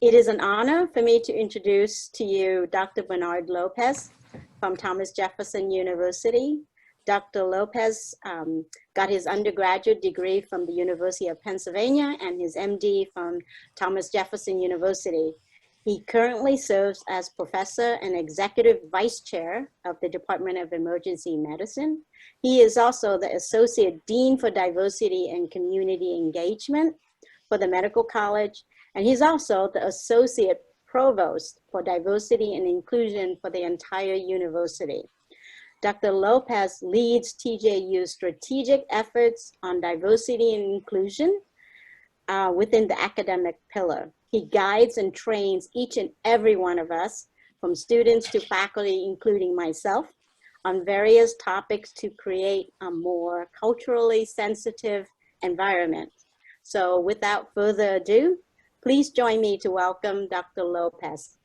It is an honor for me to introduce to you Dr. Bernard Lopez from Thomas Jefferson University. Dr. Lopez got his undergraduate degree from the University of Pennsylvania and his MD from Thomas Jefferson University. He currently serves as professor and executive vice chair of the Department of Emergency Medicine. He is also the associate dean for diversity and community engagement for the Medical College, and he's also the associate provost for diversity and inclusion for the entire university. Dr. Lopez leads TJU's strategic efforts on diversity and inclusion within the academic pillar. He guides and trains each and every one of us, from students to faculty, including myself, on various topics to create a more culturally sensitive environment. So without further ado, please join me to welcome Dr. Lopez.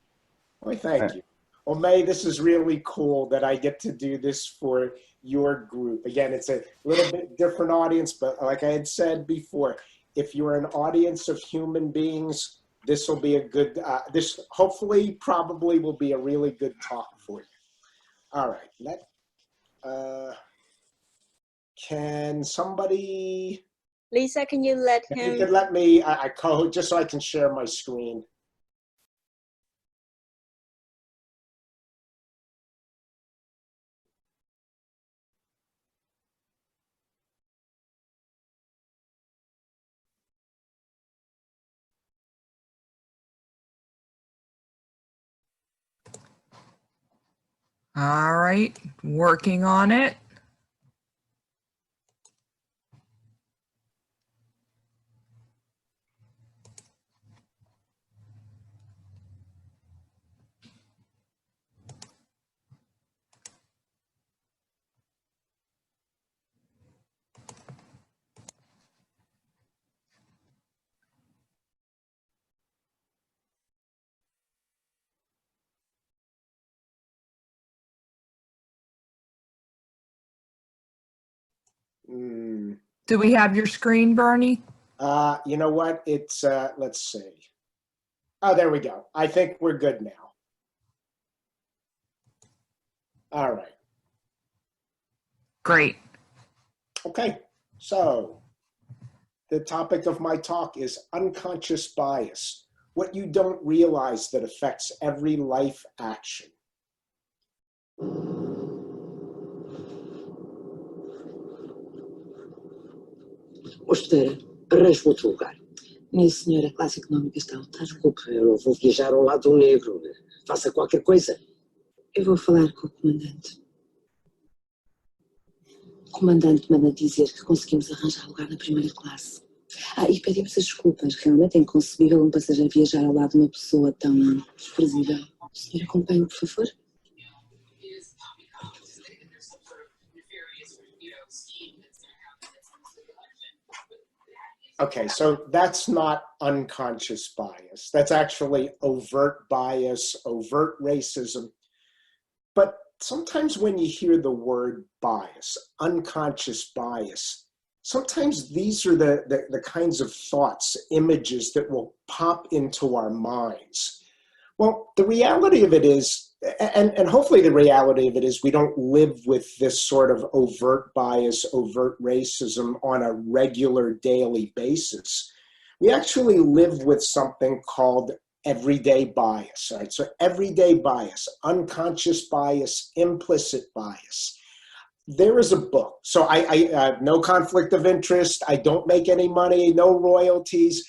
Well, thank you. Well, May, this is really cool that I get to do this for your group. Again, it's a little bit different audience, but like I had said before, if you're an audience of human beings, this will be a good, this hopefully probably will be a really good talk for you. All right, can somebody? Lisa, can you let him? If you could let me, I code just so I can share my screen. All right, working on it. Do we have your screen, Bernie? You know what? It's, let's see. Oh, there we go. I think we're good now. All right. Great. Okay, so the topic of my talk is unconscious bias, what you don't realize that affects every life action. Hospedeira, arranje-me outro lugar. Minha senhora, a classe económica está alta. Desculpe, eu vou viajar ao lado negro. Faça qualquer coisa. Eu vou falar com o comandante. O comandante manda dizer que conseguimos arranjar lugar na primeira classe. E pedimos as desculpas. Realmente é inconcebível um passageiro viajar ao lado de uma pessoa tão desprezível. O senhor acompanhe, por favor? Okay, so that's not unconscious bias. That's actually overt bias, overt racism. But sometimes when you hear the word bias, unconscious bias, sometimes these are the kinds of thoughts, images that will pop into our minds. Well, the reality of it is, and hopefully the reality of it is, we don't live with this sort of overt bias, overt racism on a regular daily basis. We actually live with something called everyday bias, right? So everyday bias, unconscious bias, implicit bias. There is a book. So I have no conflict of interest. I don't make any money, no royalties.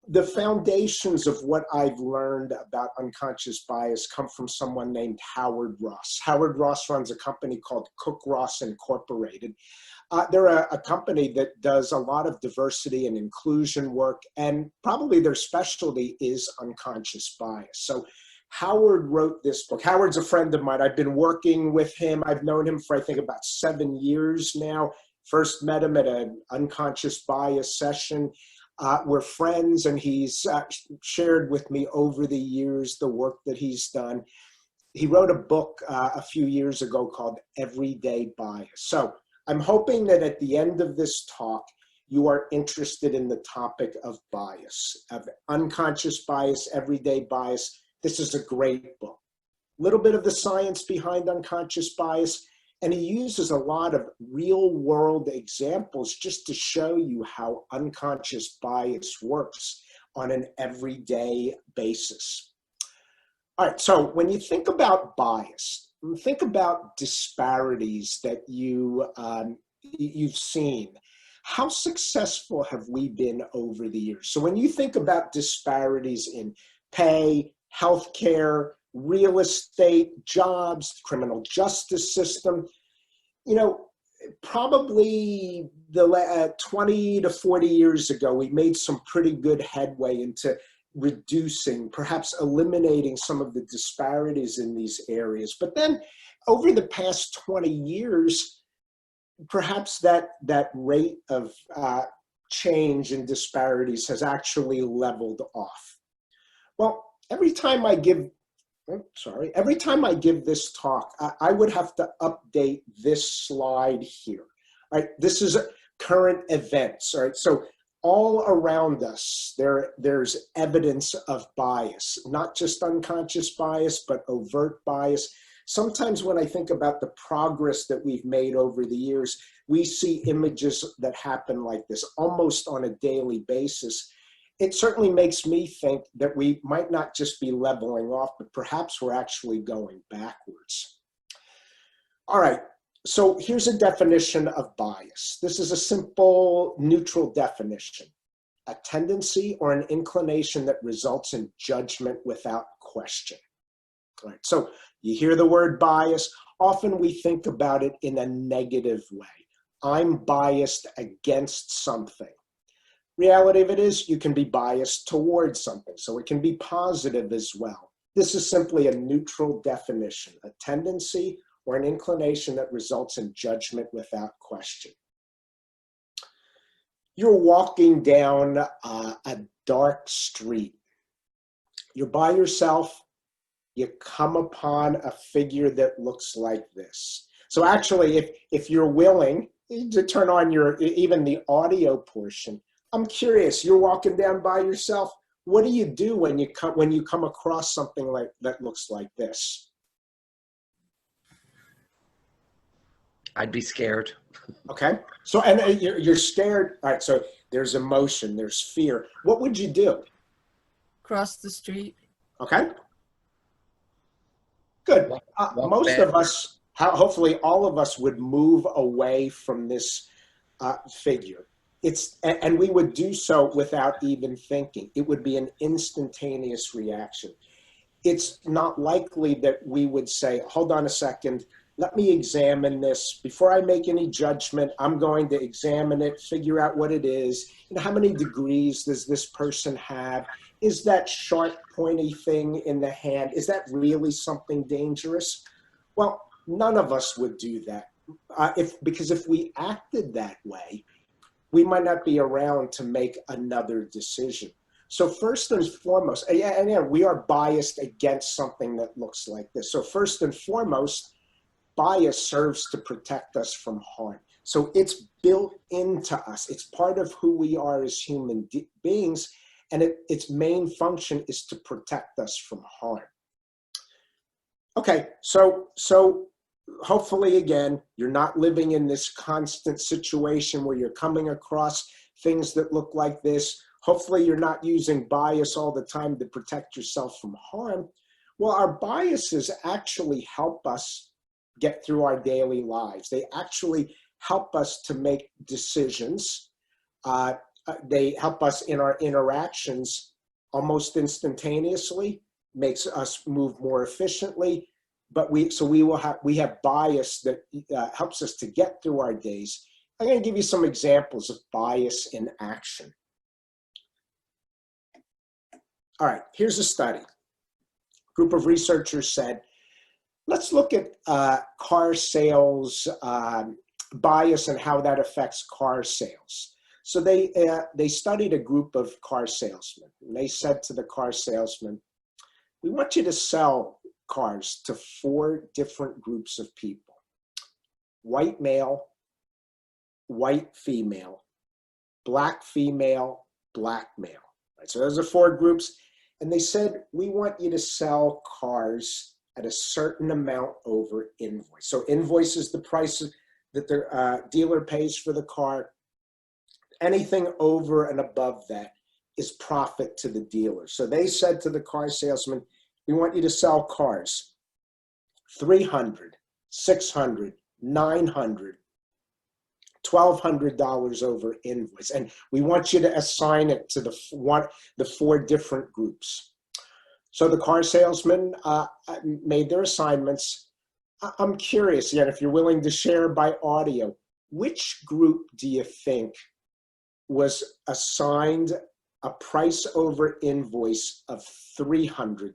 The foundations of what I've learned about unconscious bias come from someone named Howard Ross. Howard Ross runs a company called Cook Ross Incorporated. They're a company that does a lot of diversity and inclusion work, and probably their specialty is unconscious bias. So Howard wrote this book. Howard's a friend of mine. I've been working with him. I've known him for, I think, about 7 years now. First met him at an unconscious bias session. We're friends, and he's shared with me over the years the work that he's done. He wrote a book a few years ago called Everyday Bias. So I'm hoping that at the end of this talk, you are interested in the topic of bias, of unconscious bias, everyday bias. This is a great book. A little bit of the science behind unconscious bias, and he uses a lot of real world examples just to show you how unconscious bias works on an everyday basis. All right, so when you think about bias, think about disparities that you've seen. How successful have we been over the years? So when you think about disparities in pay, healthcare, real estate, jobs, criminal justice system, you know, probably the 20 to 40 years ago, we made some pretty good headway into reducing, perhaps eliminating some of the disparities in these areas. But then over the past 20 years, perhaps that rate of change and disparities has actually leveled off. Well, every time I give this talk, I would have to update this slide here. All right, this is current events. All right, so all around us, there's evidence of bias, not just unconscious bias, but overt bias. Sometimes when I think about the progress that we've made over the years, we see images that happen like this almost on a daily basis. It certainly makes me think that we might not just be leveling off, but perhaps we're actually going backwards. All right, so here's a definition of bias. This is a simple neutral definition: a tendency or an inclination that results in judgment without question. All right, so you hear the word bias, often we think about it in a negative way. I'm biased against something. Reality of it is you can be biased towards something, so it can be positive as well. This is simply a neutral definition, a tendency or an inclination that results in judgment without question. You're walking down a dark street. You're by yourself. You come upon a figure that looks like this. So actually, if you're willing to turn on even the audio portion, I'm curious, you're walking down by yourself. What do you do when you come across something like that looks like this? I'd be scared. Okay, so and you're scared. All right, so there's emotion, there's fear. What would you do? Cross the street. Okay, good. Most of us, hopefully all of us, would move away from this figure. And we would do so without even thinking. It would be an instantaneous reaction. It's not likely that we would say, hold on a second, let me examine this. Before I make any judgment, I'm going to examine it, figure out what it is. And how many degrees does this person have? Is that sharp, pointy thing in the hand, is that really something dangerous? Well, none of us would do that. Because if we acted that way, we might not be around to make another decision. So first and foremost, and we are biased against something that looks like this. So first and foremost, bias serves to protect us from harm. So it's built into us. It's part of who we are as human beings, and its main function is to protect us from harm. Okay, so hopefully, again, you're not living in this constant situation where you're coming across things that look like this. Hopefully, you're not using bias all the time to protect yourself from harm. Well, our biases actually help us get through our daily lives. They actually help us to make decisions. They help us in our interactions almost instantaneously, makes us move more efficiently. But we have bias that helps us to get through our days. I'm going to give you some examples of bias in action. All right, here's a study. A group of researchers said, let's look at car sales bias and how that affects car sales. So they studied a group of car salesmen. And they said to the car salesman, we want you to sell cars to 4 different groups of people: white male, white female, black female, black male. Right? So those are 4 groups. And they said, we want you to sell cars at a certain amount over invoice. So invoice is the price that the dealer pays for the car. Anything over and above that is profit to the dealer. So they said to the car salesman, we want you to sell cars $300, $600, $900, $1,200 over invoice. And we want you to assign it to the 4 different groups. So the car salesman made their assignments. I'm curious, yet if you're willing to share by audio, which group do you think was assigned a price over invoice of $300?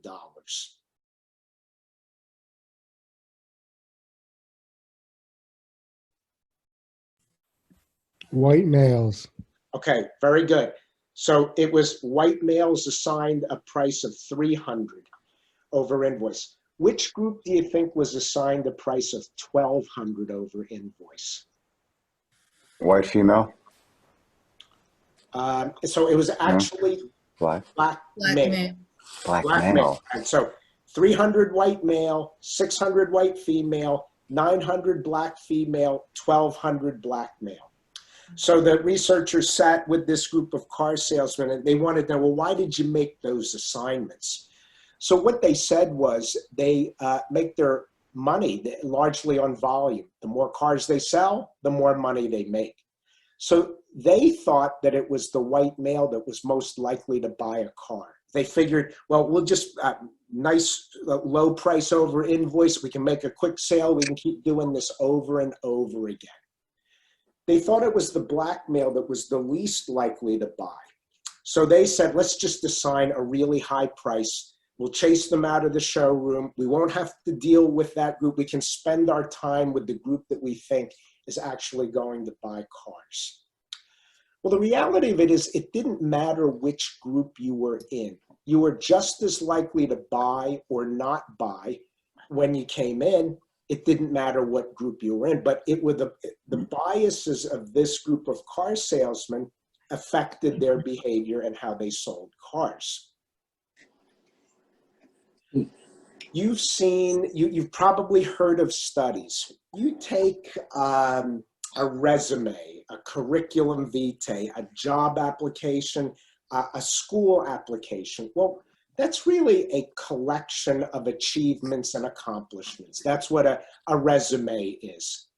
White males. Okay, very good. So it was white males assigned a price of $300 over invoice. Which group do you think was assigned a price of $1,200 over invoice? White female. So it was actually Black. black Black male. man. Black Black male. And so 300 white male, 600 white female, 900 black female, 1,200 black male. So the researchers sat with this group of car salesmen and they wanted to know, well, why did you make those assignments? So what they said was they make their money largely on volume. The more cars they sell, the more money they make. So they thought that it was the white male that was most likely to buy a car. They figured, well, we'll just nice low price over invoice. We can make a quick sale. We can keep doing this over and over again. They thought it was the black male that was the least likely to buy. So they said, let's just assign a really high price. We'll chase them out of the showroom. We won't have to deal with that group. We can spend our time with the group that we think is actually going to buy cars. Well, the reality of it is it didn't matter which group you were in. You were just as likely to buy or not buy when you came in. It didn't matter what group you were in, but it was the biases of this group of car salesmen affected their behavior and how they sold cars. You've probably heard of studies. You take a resume, a curriculum vitae, a job application, a school application. Well, that's really a collection of achievements and accomplishments. That's what a resume is.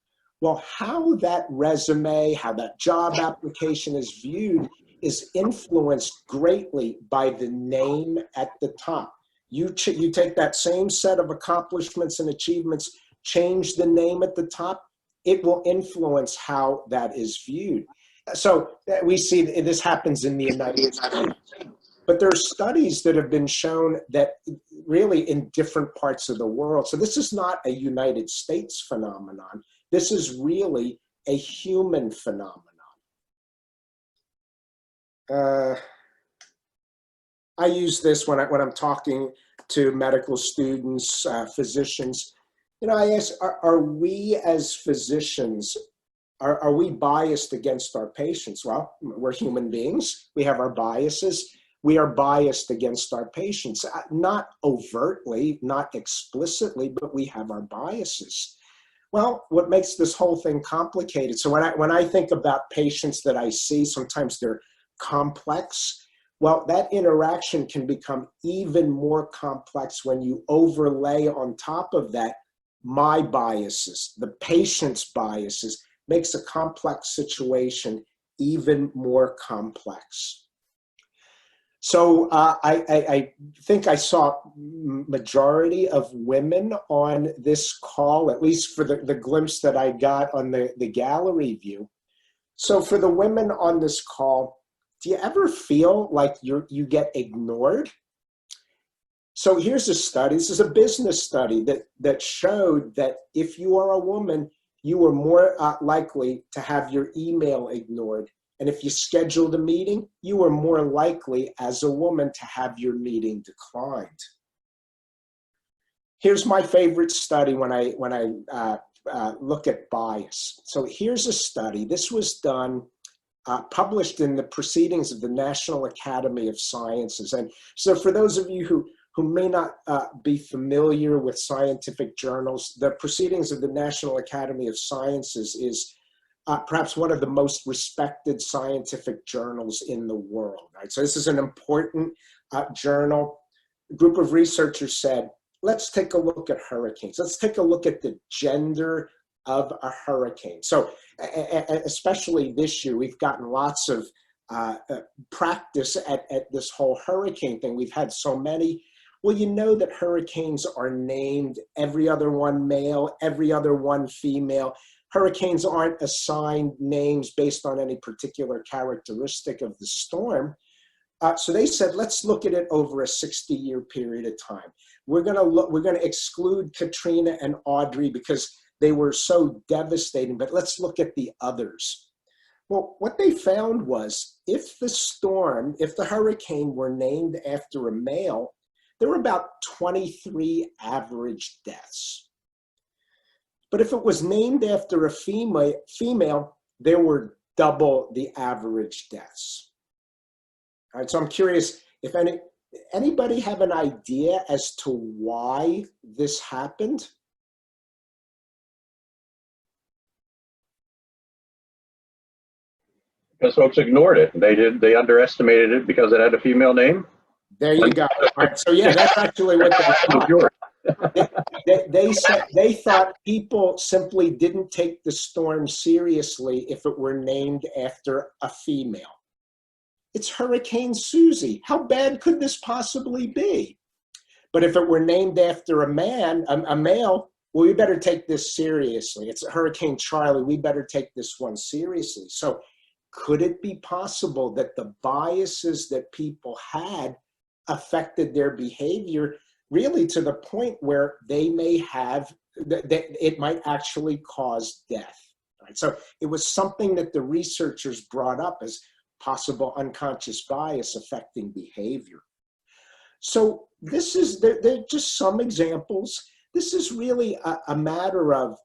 Well, how that resume, how that job application is viewed is influenced greatly by the name at the top. You take that same set of accomplishments and achievements, change the name at the top, it will influence how that is viewed. So we see this happens in the United States. But there are studies that have been shown that really in different parts of the world. So this is not a United States phenomenon. This is really a human phenomenon. I use this when I'm talking to medical students, physicians. You know, I ask, are we as physicians, are we biased against our patients? Well, we're human beings. We have our biases. We are biased against our patients, not overtly, not explicitly, but we have our biases. Well, what makes this whole thing complicated? So when I think about patients that I see, sometimes they're complex. Well, that interaction can become even more complex when you overlay on top of that my biases, the patient's biases, makes a complex situation even more complex. So I think I saw majority of women on this call, at least for the glimpse that I got on the gallery view. So for the women on this call, do you ever feel like you get ignored? So here's a study. This is a business study that showed that if you are a woman, you are more likely to have your email ignored. And if you scheduled a meeting, you are more likely as a woman to have your meeting declined. Here's my favorite study when I look at bias. So here's a study. This was done published in the Proceedings of the National Academy of Sciences. And so for those of you who may not be familiar with scientific journals, the Proceedings of the National Academy of Sciences is perhaps one of the most respected scientific journals in the world, right? So this is an important journal. A group of researchers said, let's take a look at hurricanes. Let's take a look at the gender of a hurricane. So especially this year, we've gotten lots of practice at this whole hurricane thing. We've had so many. Well, you know that hurricanes are named, every other one male, every other one female. Hurricanes aren't assigned names based on any particular characteristic of the storm. So they said, let's look at it over a 60-year period of time. We're going to exclude Katrina and Audrey because they were so devastating, but let's look at the others. Well, what they found was if the hurricane were named after a male, there were about 23 average deaths. But if it was named after a female, there were double the average deaths. All right, so I'm curious if anybody have an idea as to why this happened? Because folks ignored it. They underestimated it because it had a female name. There you go. All right, so yeah, that's actually what they thought. They thought people simply didn't take the storm seriously if it were named after a female. It's Hurricane Susie. How bad could this possibly be? But if it were named after a male, well, we better take this seriously. It's Hurricane Charlie. We better take this one seriously. So could it be possible that the biases that people had affected their behavior really to the point where they may have, it might actually cause death? Right? So it was something that the researchers brought up as possible unconscious bias affecting behavior. So they're just some examples. This is really a matter of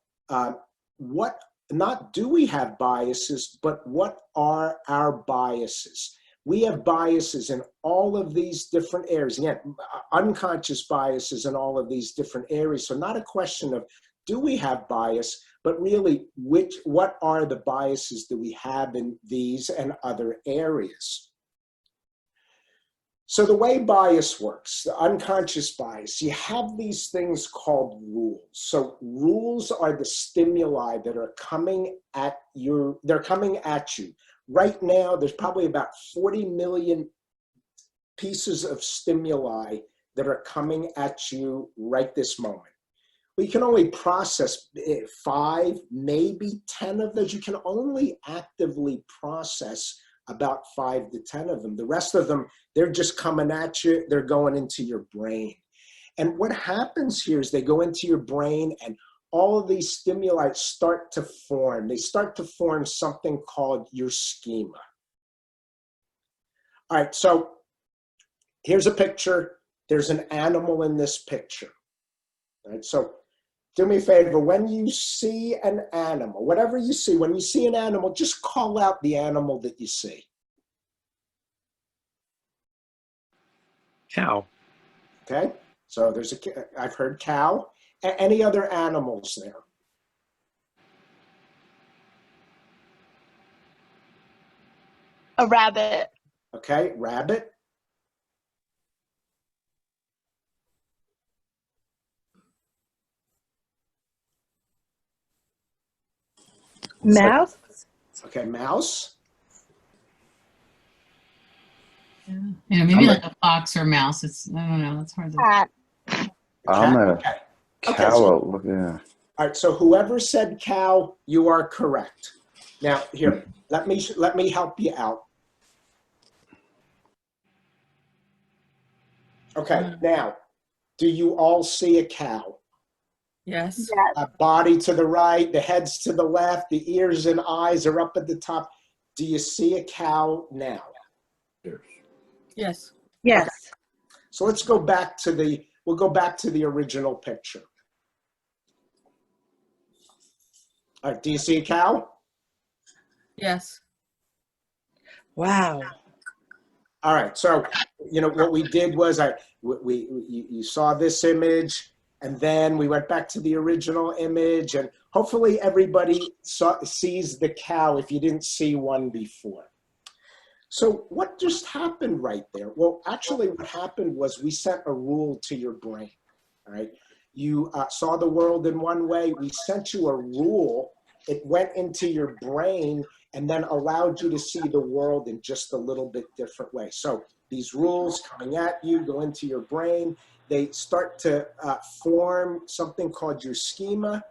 what, not do we have biases, but what are our biases? We have biases in all of these different areas. Again, unconscious biases in all of these different areas. So not a question of do we have bias, but really what are the biases that we have in these and other areas? So the way bias works, the unconscious bias, you have these things called rules. So rules are the stimuli that are coming at you. They're coming at you. Right now, there's probably about 40 million pieces of stimuli that are coming at you right this moment. We can only process 5, maybe 10 of those. You can only actively process about 5 to 10 of them. The rest of them, they're just coming at you. They're going into your brain. And what happens here is they go into your brain and all of these stimuli start to form. They start to form something called your schema. All right, so here's a picture. There's an animal in this picture. All right, so do me a favor, when you see an animal, whatever you see, when you see an animal, just call out the animal that you see. Cow. Okay, so I've heard cow. Any other animals there? A rabbit. Okay, rabbit. Mouse? Okay, mouse. Yeah, maybe like a fox or mouse. I don't know. It's hard to. Cat. I'm a Okay. cow. So, Yeah. all right, so whoever said cow, you are correct. Now, here, let me help you out. Okay, now, do you all see a cow? Yes. Yes. A body to the right, the head's to the left, the ears and eyes are up at the top. Do you see a cow now? Yes. Yes. Okay. So let's go back to we'll go back to the original picture. All right, do you see a cow? Yes. Wow. All right, so, you know, what we did was you saw this image, and then we went back to the original image, and hopefully everybody sees the cow if you didn't see one before. So what just happened right there? Well, actually what happened was we sent a rule to your brain, all right? You saw the world in one way, we sent you a rule, it went into your brain and then allowed you to see the world in just a little bit different way. So these rules coming at you, go into your brain, they start to form something called your schema.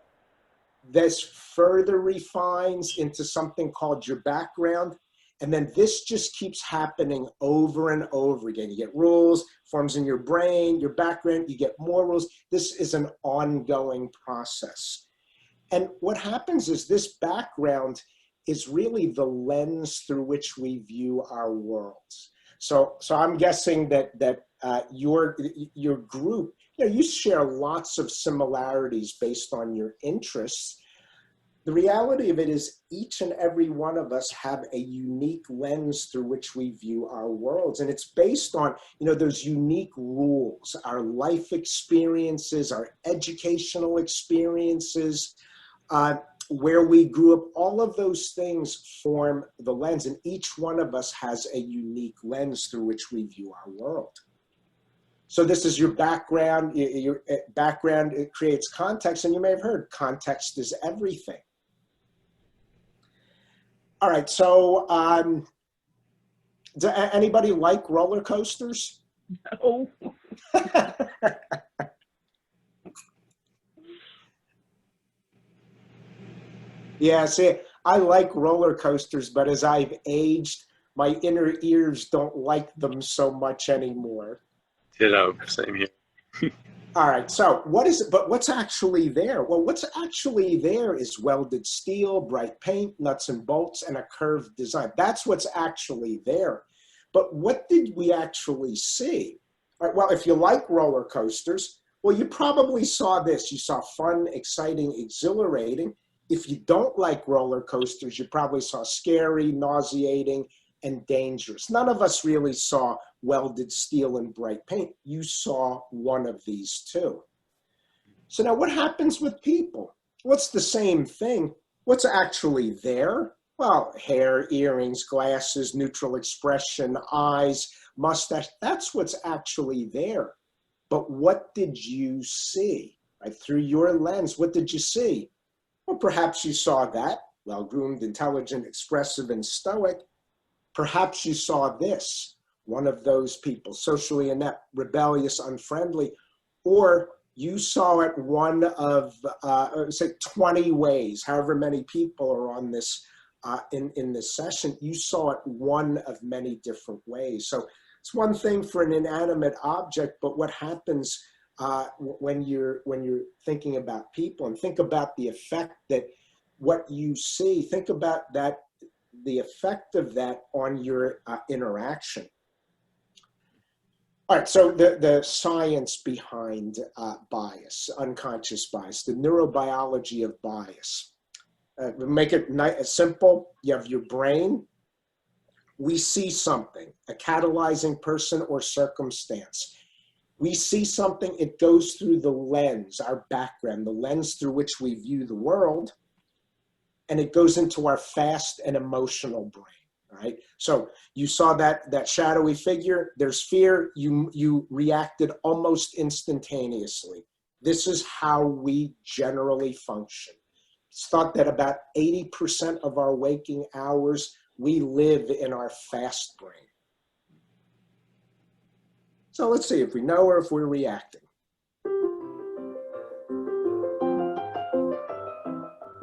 This further refines into something called your background. And then this just keeps happening over and over again. You get rules, forms in your brain, your background, you get more rules. This is an ongoing process. And what happens is this background is really the lens through which we view our worlds. So I'm guessing that your group, you know, you share lots of similarities based on your interests. The reality of it is each and every one of us have a unique lens through which we view our worlds. And it's based on, you know, those unique rules, our life experiences, our educational experiences, where we grew up, all of those things form the lens. And each one of us has a unique lens through which we view our world. So this is your background. Your background, it creates context. And you may have heard, context is everything. All right, so does anybody like roller coasters? No. Yeah, see, I like roller coasters, but as I've aged, my inner ears don't like them so much anymore. Ditto, same here. All right, so what's actually there? Well, what's actually there is welded steel, bright paint, nuts and bolts, and a curved design. That's what's actually there. But what did we actually see? All right, well, if you like roller coasters, well, you probably saw this. You saw fun, exciting, exhilarating. If you don't like roller coasters, you probably saw scary, nauseating, and dangerous. None of us really saw welded steel and bright paint. You saw one of these two. So now what happens with people? What's the same thing? What's actually there? Well, hair, earrings, glasses, neutral expression, eyes, mustache. That's what's actually there. But what did you see? Right? Through your lens, what did you see? Well, perhaps you saw that, well-groomed, intelligent, expressive, and stoic. Perhaps you saw this, one of those people, socially inept, rebellious, unfriendly, or you saw it one of, say, 20 ways, however many people are on this, in this session, you saw it one of many different ways. So it's one thing for an inanimate object, but what happens when you're thinking about people, and think about the effect that what you see, think about that, the effect of that on your interaction. All right, so the science behind bias, unconscious bias, the neurobiology of bias. Make it simple. You have your brain. We see something, a catalyzing person or circumstance. We see something, it goes through the lens, our background, the lens through which we view the world, and it goes into our fast and emotional brain, right? So you saw that shadowy figure, there's fear, you reacted almost instantaneously. This is how we generally function. It's thought that about 80% of our waking hours, we live in our fast brain. So let's see if we know or if we're reacting.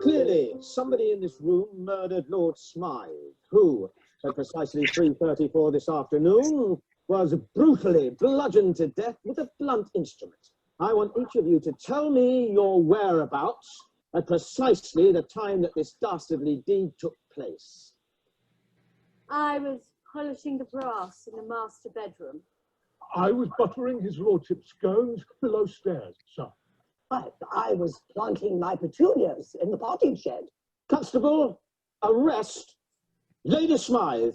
Clearly, somebody in this room murdered Lord Smythe, who, at precisely 3:34 this afternoon, was brutally bludgeoned to death with a blunt instrument. I want each of you to tell me your whereabouts at precisely the time that this dastardly deed took place. I was polishing the brass in the master bedroom. I was buttering his lordship's scones below stairs, sir. I was planting my petunias in the potting shed. Constable, arrest Lady Smythe.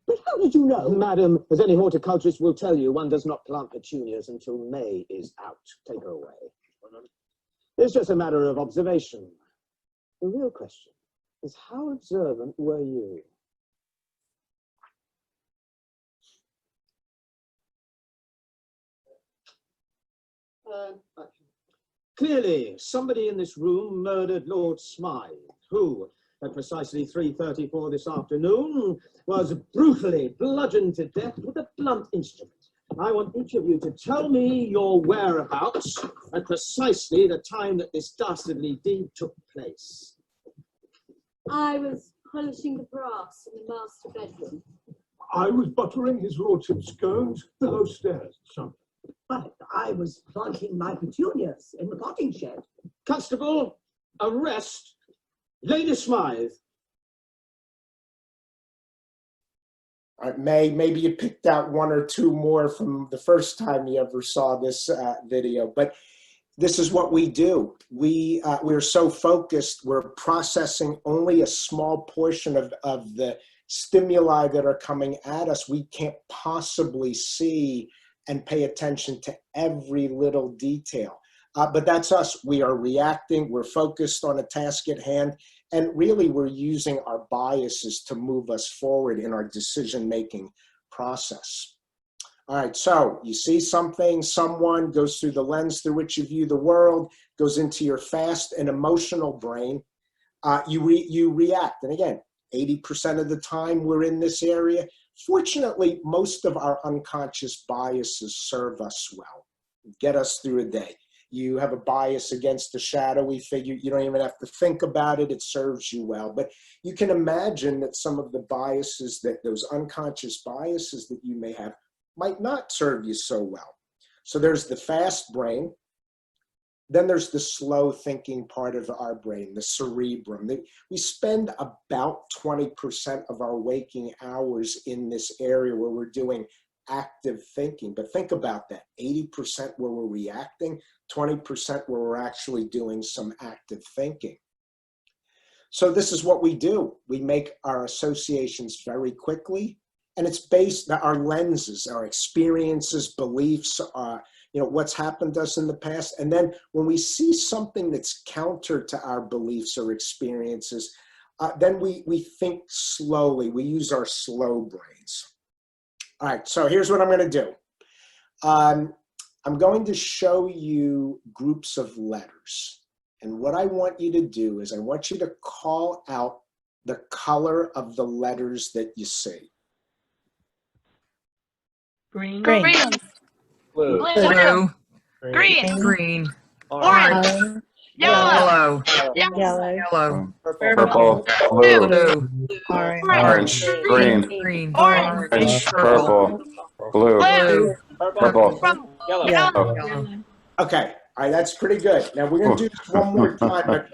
But how did you know? Madam, as any horticulturist will tell you, one does not plant petunias until May is out. Take her away. It's just a matter of observation. The real question is, how observant were you? Clearly, somebody in this room murdered Lord Smythe, who, at precisely 3:34 this afternoon, was brutally bludgeoned to death with a blunt instrument. I want each of you to tell me your whereabouts at precisely the time that this dastardly deed took place. I was polishing the brass in the master bedroom. I was buttering his lordship's scones below stairs, son. But I was planting my petunias in the potting shed. Constable, arrest Lady Smythe. All right, May, maybe you picked out one or two more from the first time you ever saw this video, but this is what we do. We're so focused, we're processing only a small portion of the stimuli that are coming at us. We can't possibly see and pay attention to every little detail. But that's us. We are reacting, we're focused on a task at hand, and really we're using our biases to move us forward in our decision-making process. All right, so you see something, someone goes through the lens through which you view the world, goes into your fast and emotional brain, you react. And again, 80% of the time we're in this area. Fortunately, most of our unconscious biases serve us well, get us through a day. You have a bias against a shadowy figure, you don't even have to think about it, it serves you well. But you can imagine that some of the biases, those unconscious biases that you may have, might not serve you so well. So there's the fast brain. Then there's the slow thinking part of our brain, the cerebrum. We spend about 20% of our waking hours in this area where we're doing active thinking. But think about that, 80% where we're reacting, 20% where we're actually doing some active thinking. So this is what we do. We make our associations very quickly, and it's based on our lenses, our experiences, beliefs, what's happened to us in the past. And then when we see something that's counter to our beliefs or experiences, then we think slowly. We use our slow brains. All right, so here's what I'm going to do. I'm going to show you groups of letters. And what I want you to do is I want you to call out the color of the letters that you see. Green. Green. Blue. Blue. Green. Green. Orange. Yellow. Yellow. Purple, blue, orange, green, orange, purple, blue, purple, yellow. Okay, all right, that's pretty good. Now we're going to do this one more time, but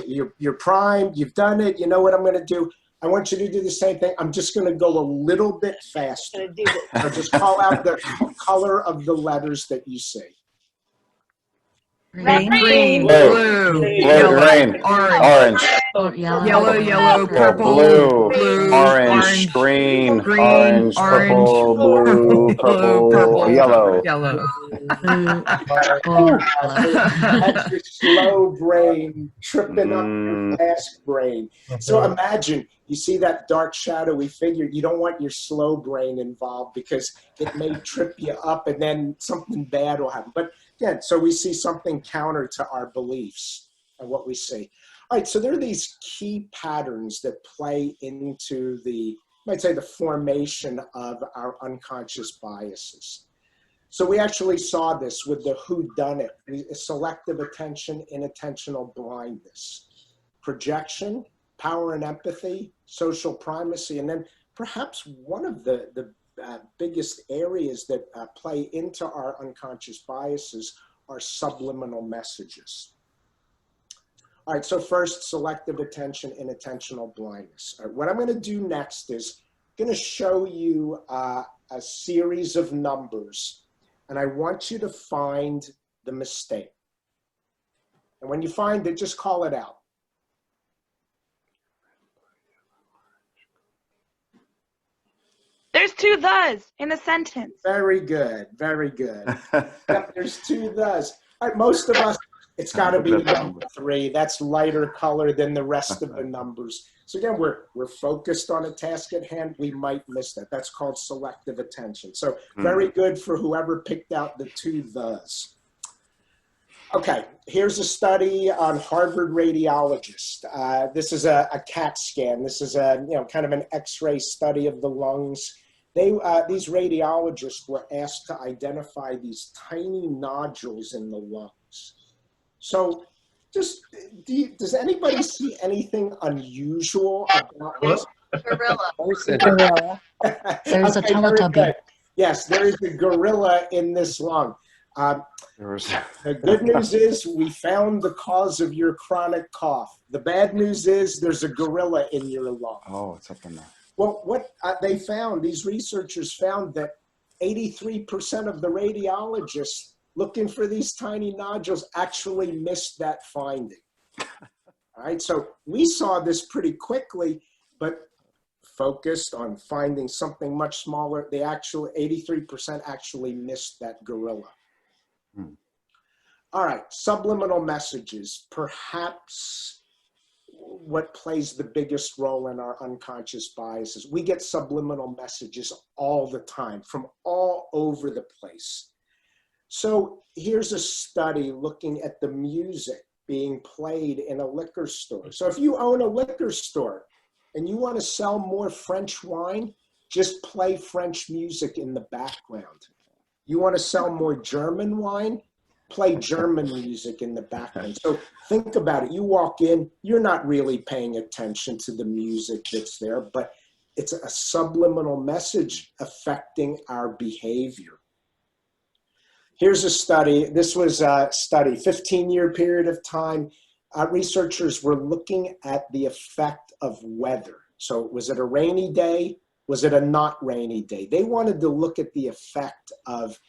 you're primed, you've done it, you know what I'm going to do. I want you to do the same thing. I'm just going to go a little bit faster. So just call out the color of the letters that you see. Green. Blue, green, orange, Yellow. Purple. blue, orange, green, orange, purple, blue, purple, yellow. That's your slow brain tripping up your fast brain. So imagine you see that dark shadowy figure. You don't want your slow brain involved because it may trip you up and then something bad will happen. But again, so we see something counter to our beliefs and what we see. All right, so there are these key patterns that play into you might say, the formation of our unconscious biases. So we actually saw this with the whodunit, selective attention, inattentional blindness, projection, power and empathy, social primacy, and then perhaps one of the biggest areas that play into our unconscious biases are subliminal messages. All right, so first, selective attention, inattentional blindness. All right, what I'm going to do next is going to show you a series of numbers, and I want you to find the mistake. And when you find it, just call it out. two thes in a sentence. Very good. Very good. Yep, there's two thes. All right, most of us, it's got to be number 3. That's lighter color than the rest of the numbers. So again, we're focused on a task at hand. We might miss that. That's called selective attention. So very good for whoever picked out the two thes. Okay, here's a study on Harvard radiologist. This is a CAT scan. This is a kind of an X-ray study of the lungs. These radiologists were asked to identify these tiny nodules in the lungs. So, does anybody see anything unusual about this? Gorilla. There's a Teletubby. Yes, there is a gorilla in this lung. The good news is we found the cause of your chronic cough. The bad news is there's a gorilla in your lung. Oh, it's up in there. Well, what they found, these researchers found that 83% of the radiologists looking for these tiny nodules actually missed that finding. All right, so we saw this pretty quickly, but focused on finding something much smaller. They actually, 83% actually missed that gorilla. All right, subliminal messages, perhaps what plays the biggest role in our unconscious biases. We get subliminal messages all the time from all over the place. So here's a study looking at the music being played in a liquor store. So if you own a liquor store and you want to sell more French wine, just play French music in the background. You want to sell more German wine? Play German music in the background. So think about it. You walk in, you're not really paying attention to the music that's there, but it's a subliminal message affecting our behavior. Here's a study. This was a study, 15-year period of time. Researchers were looking at the effect of weather. So was it a rainy day? Was it a not rainy day? They wanted to look at the effect of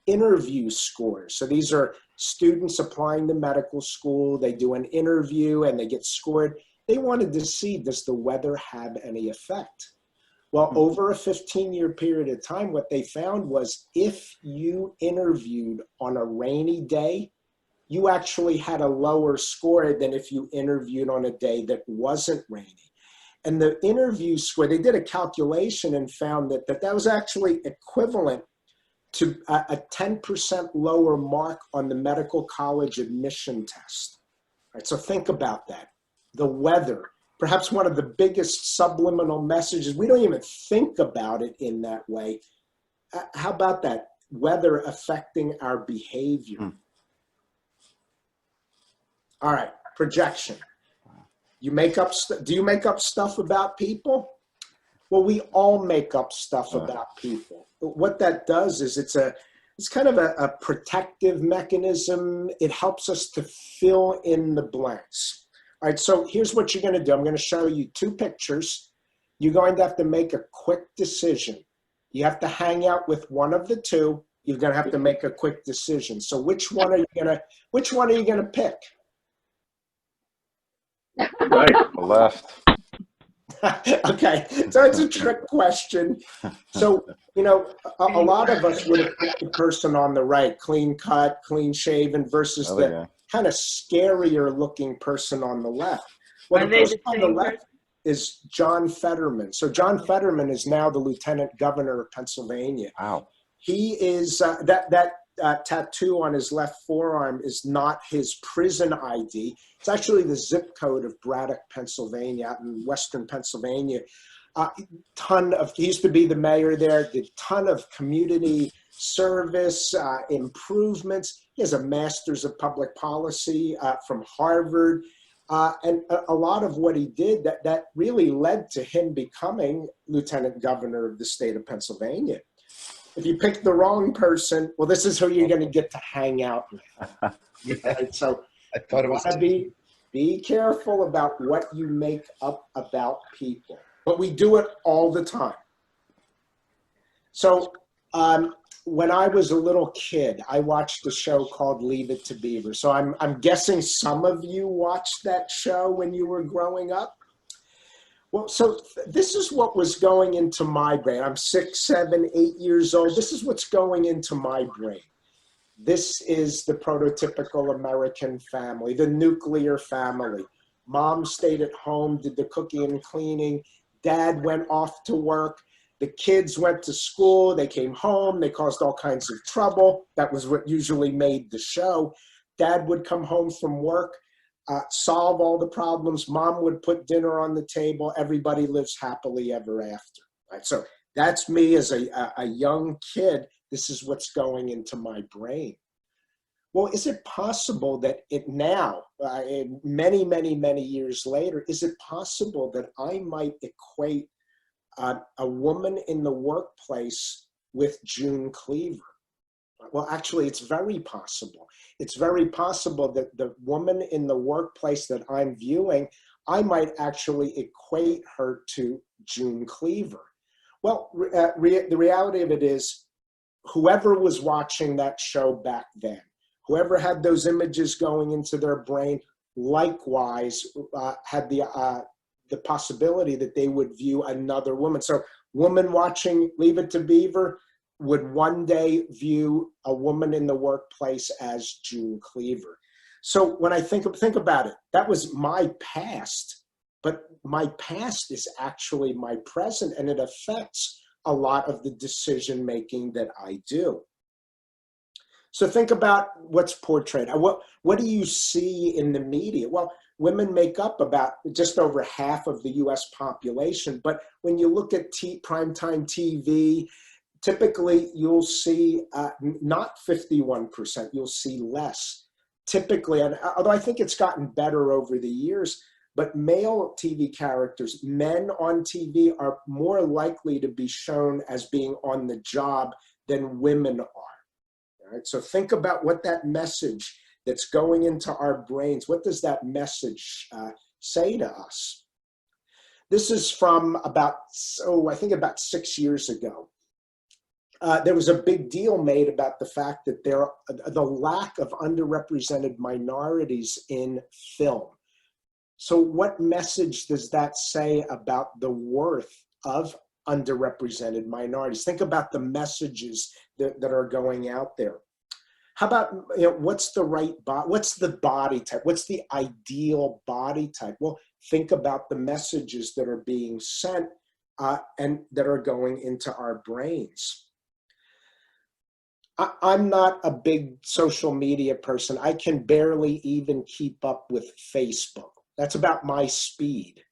interview scores. So these are students applying to medical school. They do an interview and they get scored. They wanted to see, does the weather have any effect? Well, over a 15-year period of time, what they found was if you interviewed on a rainy day, you actually had a lower score than if you interviewed on a day that wasn't rainy. And the interview score, they did a calculation and found that that was actually equivalent to a 10% lower mark on the medical college admission test. All right, so think about that. The weather, perhaps one of the biggest subliminal messages. We don't even think about it in that way. How about that? Weather affecting our behavior. All right, projection. You make up, do you make up stuff about people? Well, we all make up stuff about people. But what that does is it's kind of a protective mechanism. It helps us to fill in the blanks. All right, so here's what you're going to do. I'm going to show you 2 pictures. You're going to have to make a quick decision. You have to hang out with one of the 2. You're going to have to make a quick decision. So which one are you going to pick? Right. Left. Okay, so it's a trick question. So, you know, a lot of us would have picked the person on the right, clean cut, clean shaven, versus the kind of scarier looking person on the left. Well, the person on the left is John Fetterman. So John Fetterman is now the Lieutenant Governor of Pennsylvania. Wow. He is, that tattoo on his left forearm is not his prison ID. It's actually the zip code of Braddock, Pennsylvania, out in Western Pennsylvania. He used to be the mayor there, did a ton of community service, improvements. He has a master's of public policy from Harvard. And a lot of what he did, that really led to him becoming Lieutenant Governor of the state of Pennsylvania. If you pick the wrong person, well, this is who you're going to get to hang out with. Right? So I thought it was. Be careful about what you make up about people. But we do it all the time. So when I was a little kid, I watched a show called Leave It to Beaver. So I'm guessing some of you watched that show when you were growing up. Well, so this is what was going into my brain. I'm 6, 7, 8 years old. This is what's going into my brain. This is the prototypical American family, the nuclear family. Mom stayed at home, did the cooking and cleaning. Dad went off to work. The kids went to school. They came home. They caused all kinds of trouble. That was what usually made the show. Dad would come home from work, solve all the problems. Mom would put dinner on the table. Everybody lives happily ever after. Right? So that's me as a young kid. This is what's going into my brain. Well, is it possible that it now, many, many, many years later, is it possible that I might equate a woman in the workplace with June Cleaver? Well, actually, it's very possible. It's very possible that the woman in the workplace that I'm viewing, I might actually equate her to June Cleaver. Well, the reality of it is, whoever was watching that show back then, whoever had those images going into their brain, likewise had the possibility that they would view another woman. So woman watching Leave It to Beaver would one day view a woman in the workplace as June Cleaver. So when I think about it, that was my past, but my past is actually my present, and it affects a lot of the decision-making that I do. So think about what's portrayed. What do you see in the media? Well, women make up about just over half of the US population, but when you look at primetime TV, typically you'll see not 51%, you'll see less. Typically, and although I think it's gotten better over the years, but male TV characters, men on TV, are more likely to be shown as being on the job than women are. All right? So think about what that message that's going into our brains, what does that message say to us? This is from about, I think about 6 years ago. There was a big deal made about the fact that the lack of underrepresented minorities in film. So what message does that say about the worth of underrepresented minorities? Think about the messages that are going out there. How about, what's the what's the body type? What's the ideal body type? Well, think about the messages that are being sent and that are going into our brains. I'm not a big social media person. I can barely even keep up with Facebook. That's about my speed.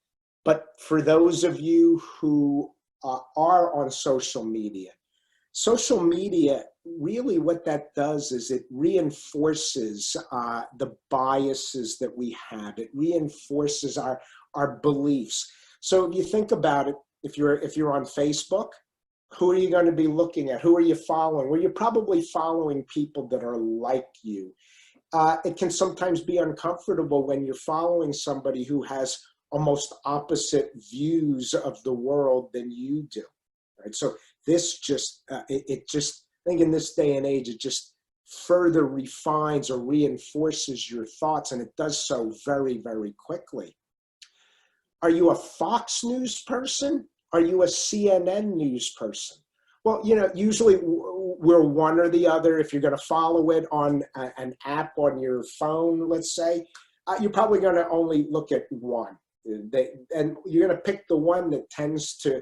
But for those of you who are on social media, really what that does is it reinforces the biases that we have. It reinforces our beliefs. So if you think about it, if you're on Facebook, who are you going to be looking at? Who are you following? Well, you're probably following people that are like you. It can sometimes be uncomfortable when you're following somebody who has almost opposite views of the world than you do. Right? So this I think in this day and age, it just further refines or reinforces your thoughts, and it does so very, very quickly. Are you a Fox News person? Are you a CNN news person? Well, usually we're one or the other. If you're going to follow it on an app on your phone, let's say, you're probably going to only look at one. And you're going to pick the one that tends to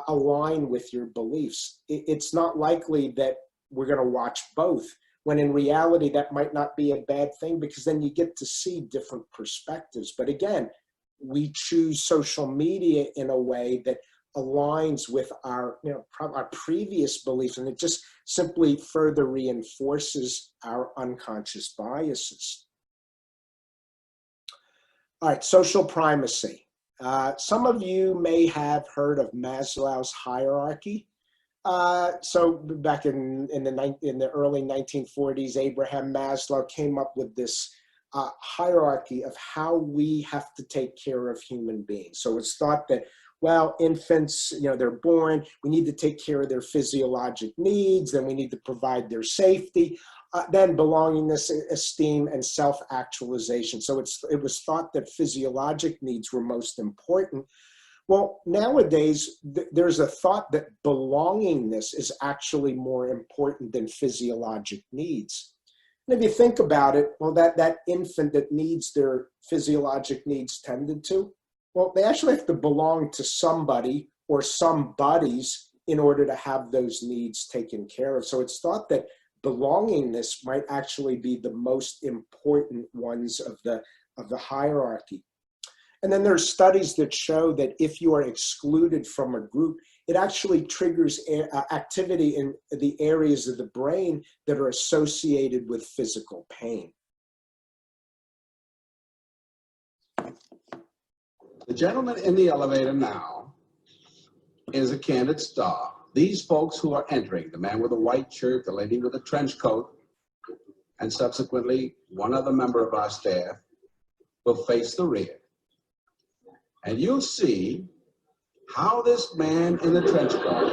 align with your beliefs. It's not likely that we're going to watch both, when in reality that might not be a bad thing, because then you get to see different perspectives. But again, we choose social media in a way that aligns with our previous beliefs, and it just simply further reinforces our unconscious biases. All right, social primacy. Some of you may have heard of Maslow's hierarchy. So back in the early 1940s, Abraham Maslow came up with this hierarchy of how we have to take care of human beings. So it's thought that, well, infants, they're born, we need to take care of their physiologic needs, then we need to provide their safety, then belongingness, esteem, and self-actualization. So it was thought that physiologic needs were most important. Well, nowadays, there's a thought that belongingness is actually more important than physiologic needs. And if you think about it, well, that infant that needs their physiologic needs tended to, well, they actually have to belong to somebody or some buddies in order to have those needs taken care of. So it's thought that belongingness might actually be the most important ones of the hierarchy. And then there's studies that show that if you are excluded from a group, it actually triggers activity in the areas of the brain that are associated with physical pain. The gentleman in the elevator now is a candid star. These folks who are entering, the man with the white shirt, the lady with the trench coat, and subsequently one other member of our staff, will face the rear. And you'll see how this man in the trench coat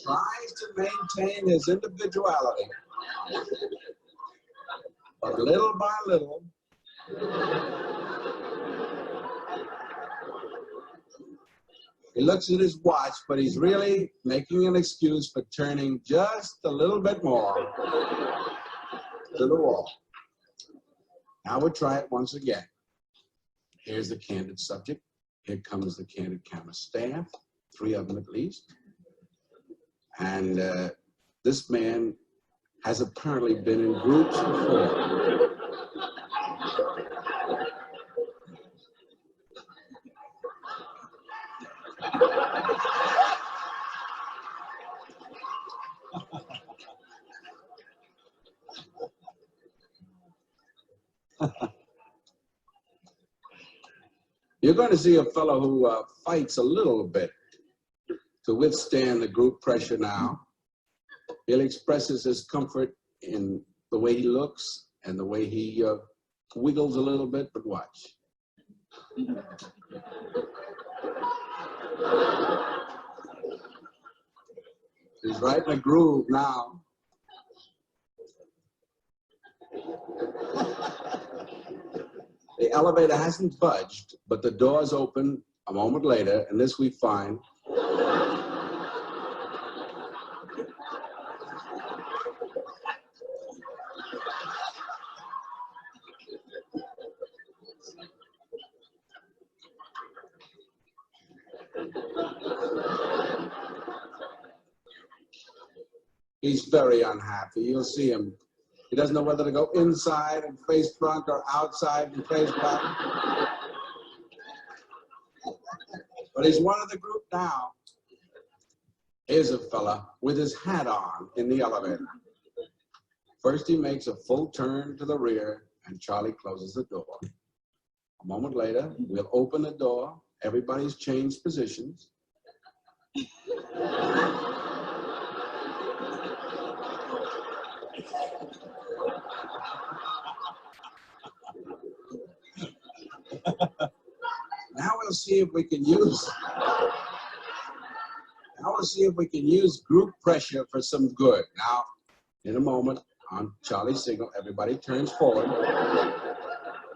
tries to maintain his individuality, but little by little, he looks at his watch, but he's really making an excuse for turning just a little bit more to the wall. Now we'll try it once again. Here's the candid subject. Here comes the candid camera staff, 3 of them at least. And this man has apparently been in groups before. You're going to see a fellow who fights a little bit to withstand the group pressure now. He'll express his comfort in the way he looks and the way he wiggles a little bit, but watch. He's right in a groove now. The elevator hasn't budged, but the doors open a moment later, and this we find. He's very unhappy. You'll see him. He doesn't know whether to go inside and face front or outside and face back. But he's one of the group now. Here's a fella with his hat on in the elevator. First, he makes a full turn to the rear, and Charlie closes the door. A moment later, we'll open the door. Everybody's changed positions. Now we'll see if we can use. Now we'll see if we can use group pressure for some good. Now, in a moment, on Charlie's signal, everybody turns forward.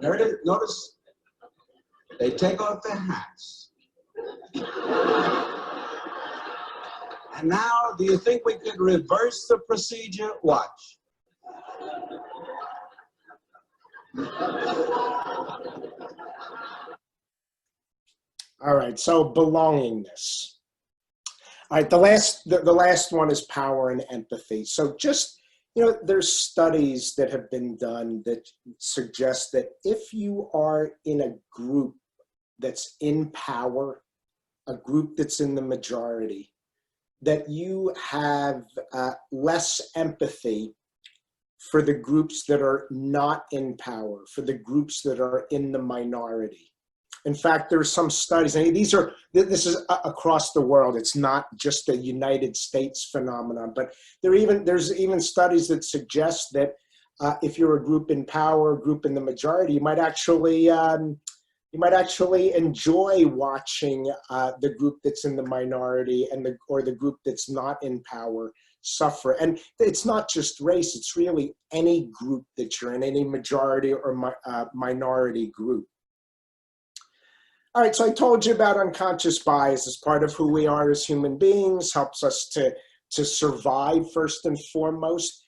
There it is. Notice they take off their hats. And now, do you think we could reverse the procedure? Watch. All right, so belongingness. All right, the last one is power and empathy. So just, you know, there's studies that have been done that suggest that if you are in a group that's in power, a group that's in the majority, that you have less empathy for the groups that are not in power, for the groups that are in the minority. In fact, there are some studies, and this is across the world. It's not just a United States phenomenon, but there's even studies that suggest that if you're a group in power, a group in the majority, you might actually You might actually enjoy watching the group that's in the minority or the group that's not in power suffer. And it's not just race, it's really any group that you're in, any majority or minority group. All right, so I told you about unconscious bias as part of who we are as human beings, helps us to survive first and foremost.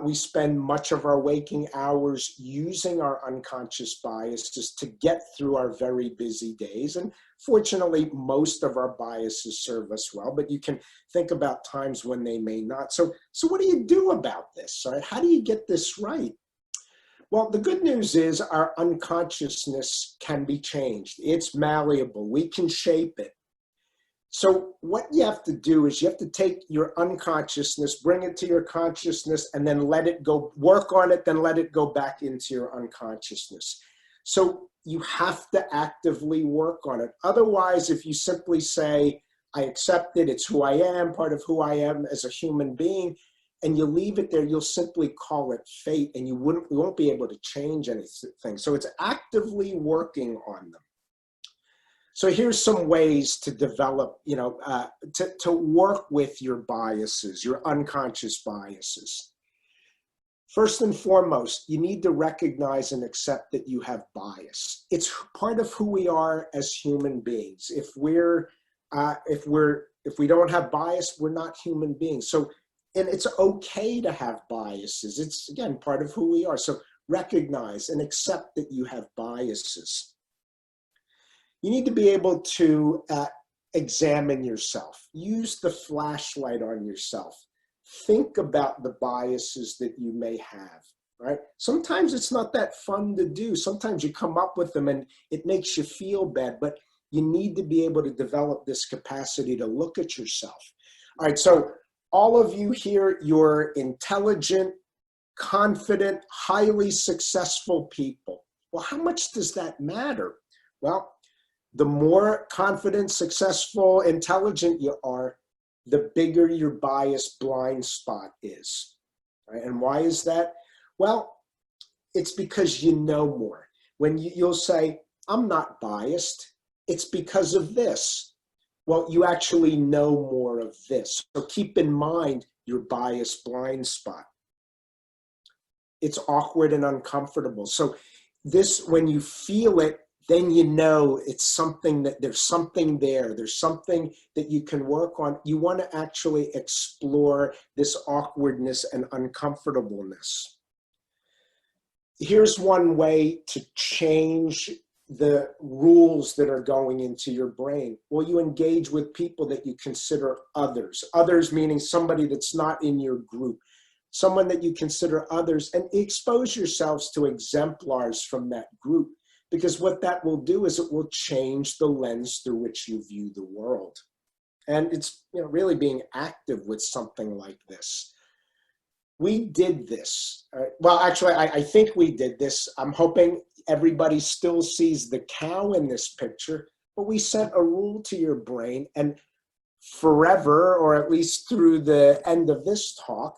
We spend much of our waking hours using our unconscious biases to get through our very busy days. And fortunately, most of our biases serve us well, but you can think about times when they may not. So what do you do about this? All right? How do you get this right? Well, the good news is our unconsciousness can be changed. It's malleable. We can shape it. So what you have to do is you have to take your unconsciousness, bring it to your consciousness, and then let it go, work on it, then let it go back into your unconsciousness. So you have to actively work on it. Otherwise, if you simply say, I accept it, it's who I am, part of who I am as a human being, and you leave it there, you'll simply call it fate, and you won't be able to change anything. So it's actively working on them. So here's some ways to develop, to work with your biases, your unconscious biases. First and foremost, you need to recognize and accept that you have bias. It's part of who we are as human beings. If we don't have bias, we're not human beings. So, and it's okay to have biases. It's, again, part of who we are. So recognize and accept that you have biases. You need to be able to examine yourself. Use the flashlight on yourself. Think about the biases that you may have, right? Sometimes it's not that fun to do. Sometimes you come up with them and it makes you feel bad, but you need to be able to develop this capacity to look at yourself. All right, so all of you here, you're intelligent, confident, highly successful people. Well, how much does that matter? Well, the more confident, successful, intelligent you are, the bigger your bias blind spot is. Right? And why is that? Well, it's because you know more. When you'll say, I'm not biased, it's because of this. Well, you actually know more of this. So keep in mind your bias blind spot. It's awkward and uncomfortable. So this, when you feel it, then you know it's something that there's something there. There's something that you can work on. You want to actually explore this awkwardness and uncomfortableness. Here's one way to change the rules that are going into your brain. Well, you engage with people that you consider others. Others meaning somebody that's not in your group. Someone that you consider others, and expose yourselves to exemplars from that group. Because what that will do is it will change the lens through which you view the world. And it's really being active with something like this. We did this. Well, actually, I think we did this. I'm hoping everybody still sees the cow in this picture, but we sent a rule to your brain, and forever, or at least through the end of this talk,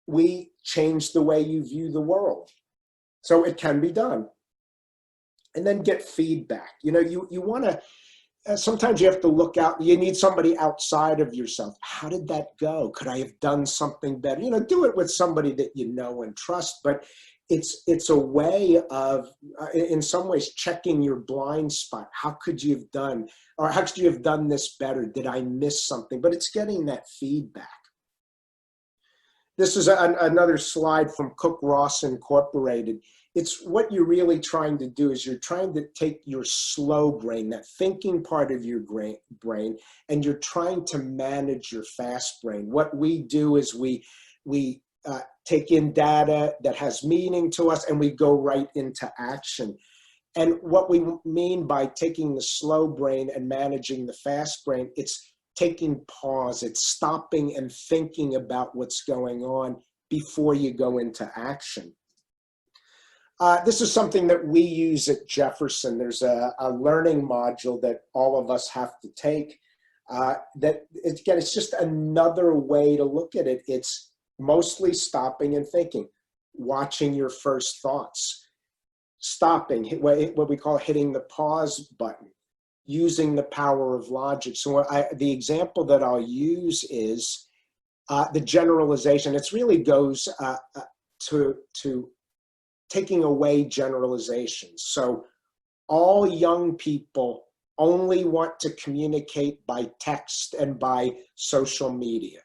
we changed the way you view the world. So it can be done. And then get feedback. You want to, sometimes you have to look out, you need somebody outside of yourself. How did that go? Could I have done something better? Do it with somebody that you know and trust, but it's a way of, in some ways, checking your blind spot. How could you have done, or how could you have done this better? Did I miss something? But it's getting that feedback. This is another slide from Cook-Ross Incorporated. It's what you're really trying to do is you're trying to take your slow brain, that thinking part of your brain, and you're trying to manage your fast brain. What we do is we take in data that has meaning to us and we go right into action. And what we mean by taking the slow brain and managing the fast brain, it's taking pause, it's stopping and thinking about what's going on before you go into action. This is something that we use at Jefferson. There's a learning module that all of us have to take. It's just another way to look at it. It's mostly stopping and thinking, watching your first thoughts. stopping, what we call hitting the pause button, using the power of logic. So the example that I'll use is the generalization. It really goes to taking away generalizations. So all young people only want to communicate by text and by social media.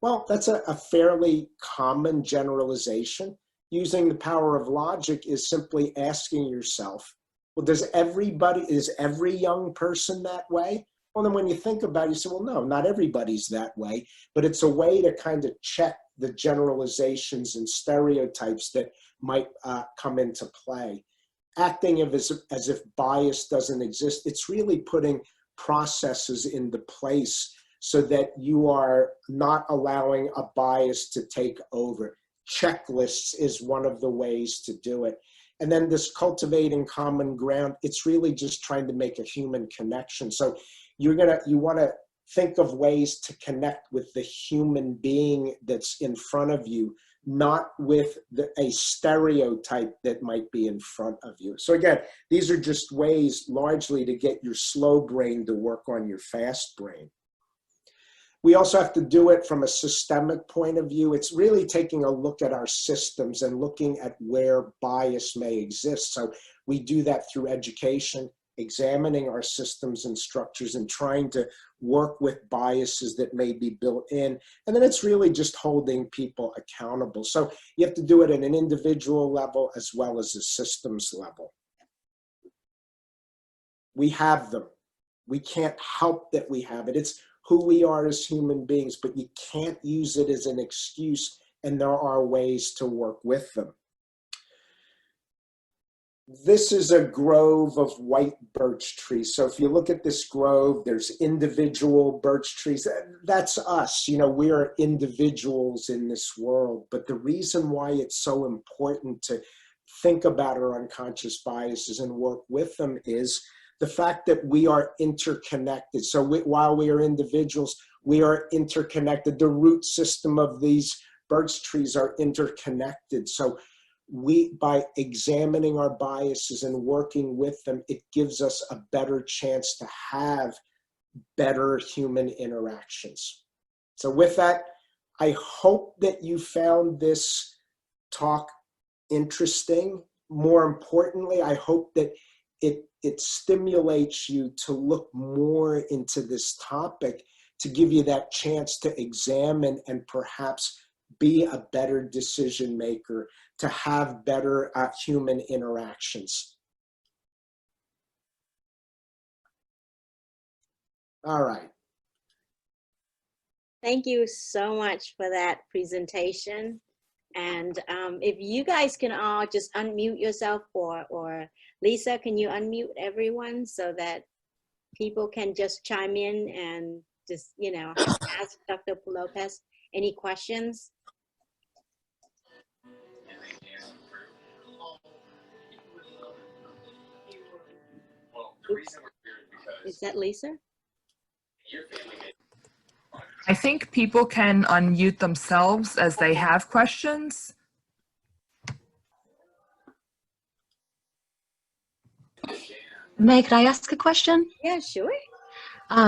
Well, that's a fairly common generalization. Using the power of logic is simply asking yourself, well, is every young person that way? Well, then when you think about it, you say, well, no, not everybody's that way, but it's a way to kind of check the generalizations and stereotypes that might come into play. Acting as if bias doesn't exist, it's really putting processes into place so that you are not allowing a bias to take over. Checklists is one of the ways to do it. And then this cultivating common ground, it's really just trying to make a human connection. So you want to think of ways to connect with the human being that's in front of you, not with a stereotype that might be in front of you. So again, these are just ways largely to get your slow brain to work on your fast brain. We also have to do it from a systemic point of view. It's really taking a look at our systems and looking at where bias may exist. So we do that through education, examining our systems and structures and trying to work with biases that may be built in. And then it's really just holding people accountable. So you have to do it at an individual level as well as a systems level. We have them. We can't help that we have it. It's who we are as human beings, but you can't use it as an excuse, and there are ways to work with them. This is a grove of white birch trees. So if you look at this grove, there's individual birch trees. That's us. You know, we are individuals in this world. But the reason why it's so important to think about our unconscious biases and work with them is the fact that we are interconnected. So while we are individuals, we are interconnected. The root system of these birch trees are interconnected. So by examining our biases and working with them, it gives us a better chance to have better human interactions. So with that, I hope that you found this talk interesting. More importantly, I hope that it stimulates you to look more into this topic, to give you that chance to examine and perhaps be a better decision maker, to have better human interactions. All right. Thank you so much for that presentation. And if you guys can all just unmute yourself, or Lisa, can you unmute everyone so that people can just chime in and just, you know, ask Dr. Lopez any questions? Oops. Is that Lisa? I think people can unmute themselves as they have questions. May, could I ask a question? Yeah, sure.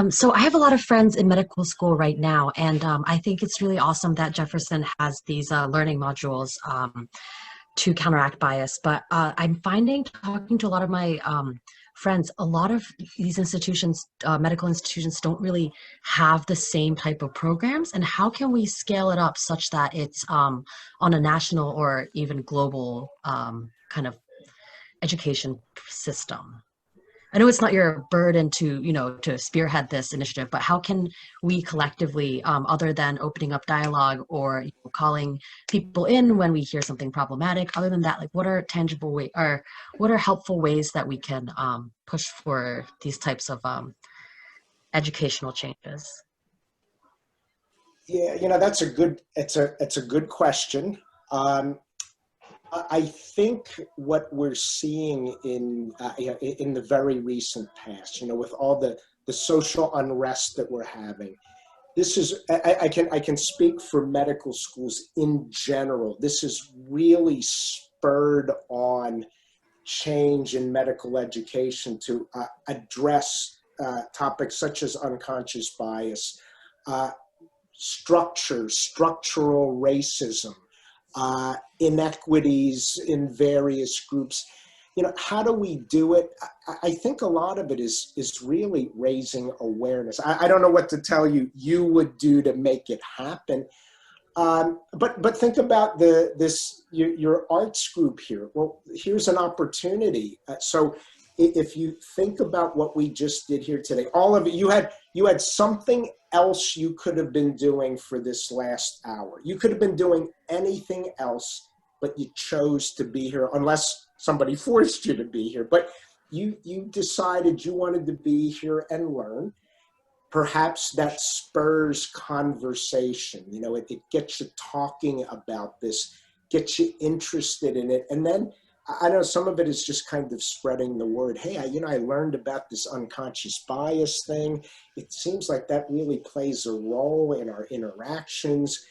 So I have a lot of friends in medical school right now, and I think it's really awesome that Jefferson has these learning modules to counteract bias. But I'm finding, talking to a lot of my friends, a lot of these institutions, medical institutions, don't really have the same type of programs. And how can we scale it up such that it's on a national or even global kind of education system? I know it's not your burden to, you know, to spearhead this initiative, but how can we collectively, other than opening up dialogue or calling people in when we hear something problematic, other than that, like what are tangible ways, or what are helpful ways that we can push for these types of educational changes? Yeah, you know, that's a good, it's a good question. I think what we're seeing in the very recent past, you know, with all the social unrest that we're having, this is, I can speak for medical schools in general. This is really spurred on change in medical education to address topics such as unconscious bias, structural racism, inequities in various groups. You know, how do we do it? I think a lot of it is really raising awareness. I don't know what to tell you would do to make it happen. But think about your arts group here. Well, here's an opportunity. So if you think about what we just did here today, all of it, you had something else you could have been doing for this last hour. You could have been doing anything else, but you chose to be here, unless somebody forced you to be here. But you decided you wanted to be here and learn. Perhaps that spurs conversation. You know, it gets you talking about this, gets you interested in it. And then I know some of it is just kind of spreading the word. Hey, I learned about this unconscious bias thing. It seems like that really plays a role in our interactions.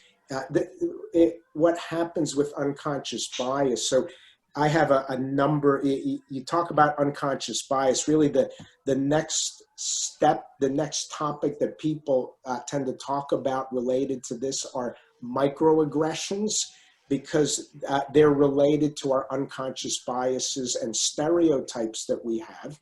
What happens with unconscious bias? So I have a number. You talk about unconscious bias. Really, the next step, the next topic that people tend to talk about related to this are microaggressions, because they're related to our unconscious biases and stereotypes that we have.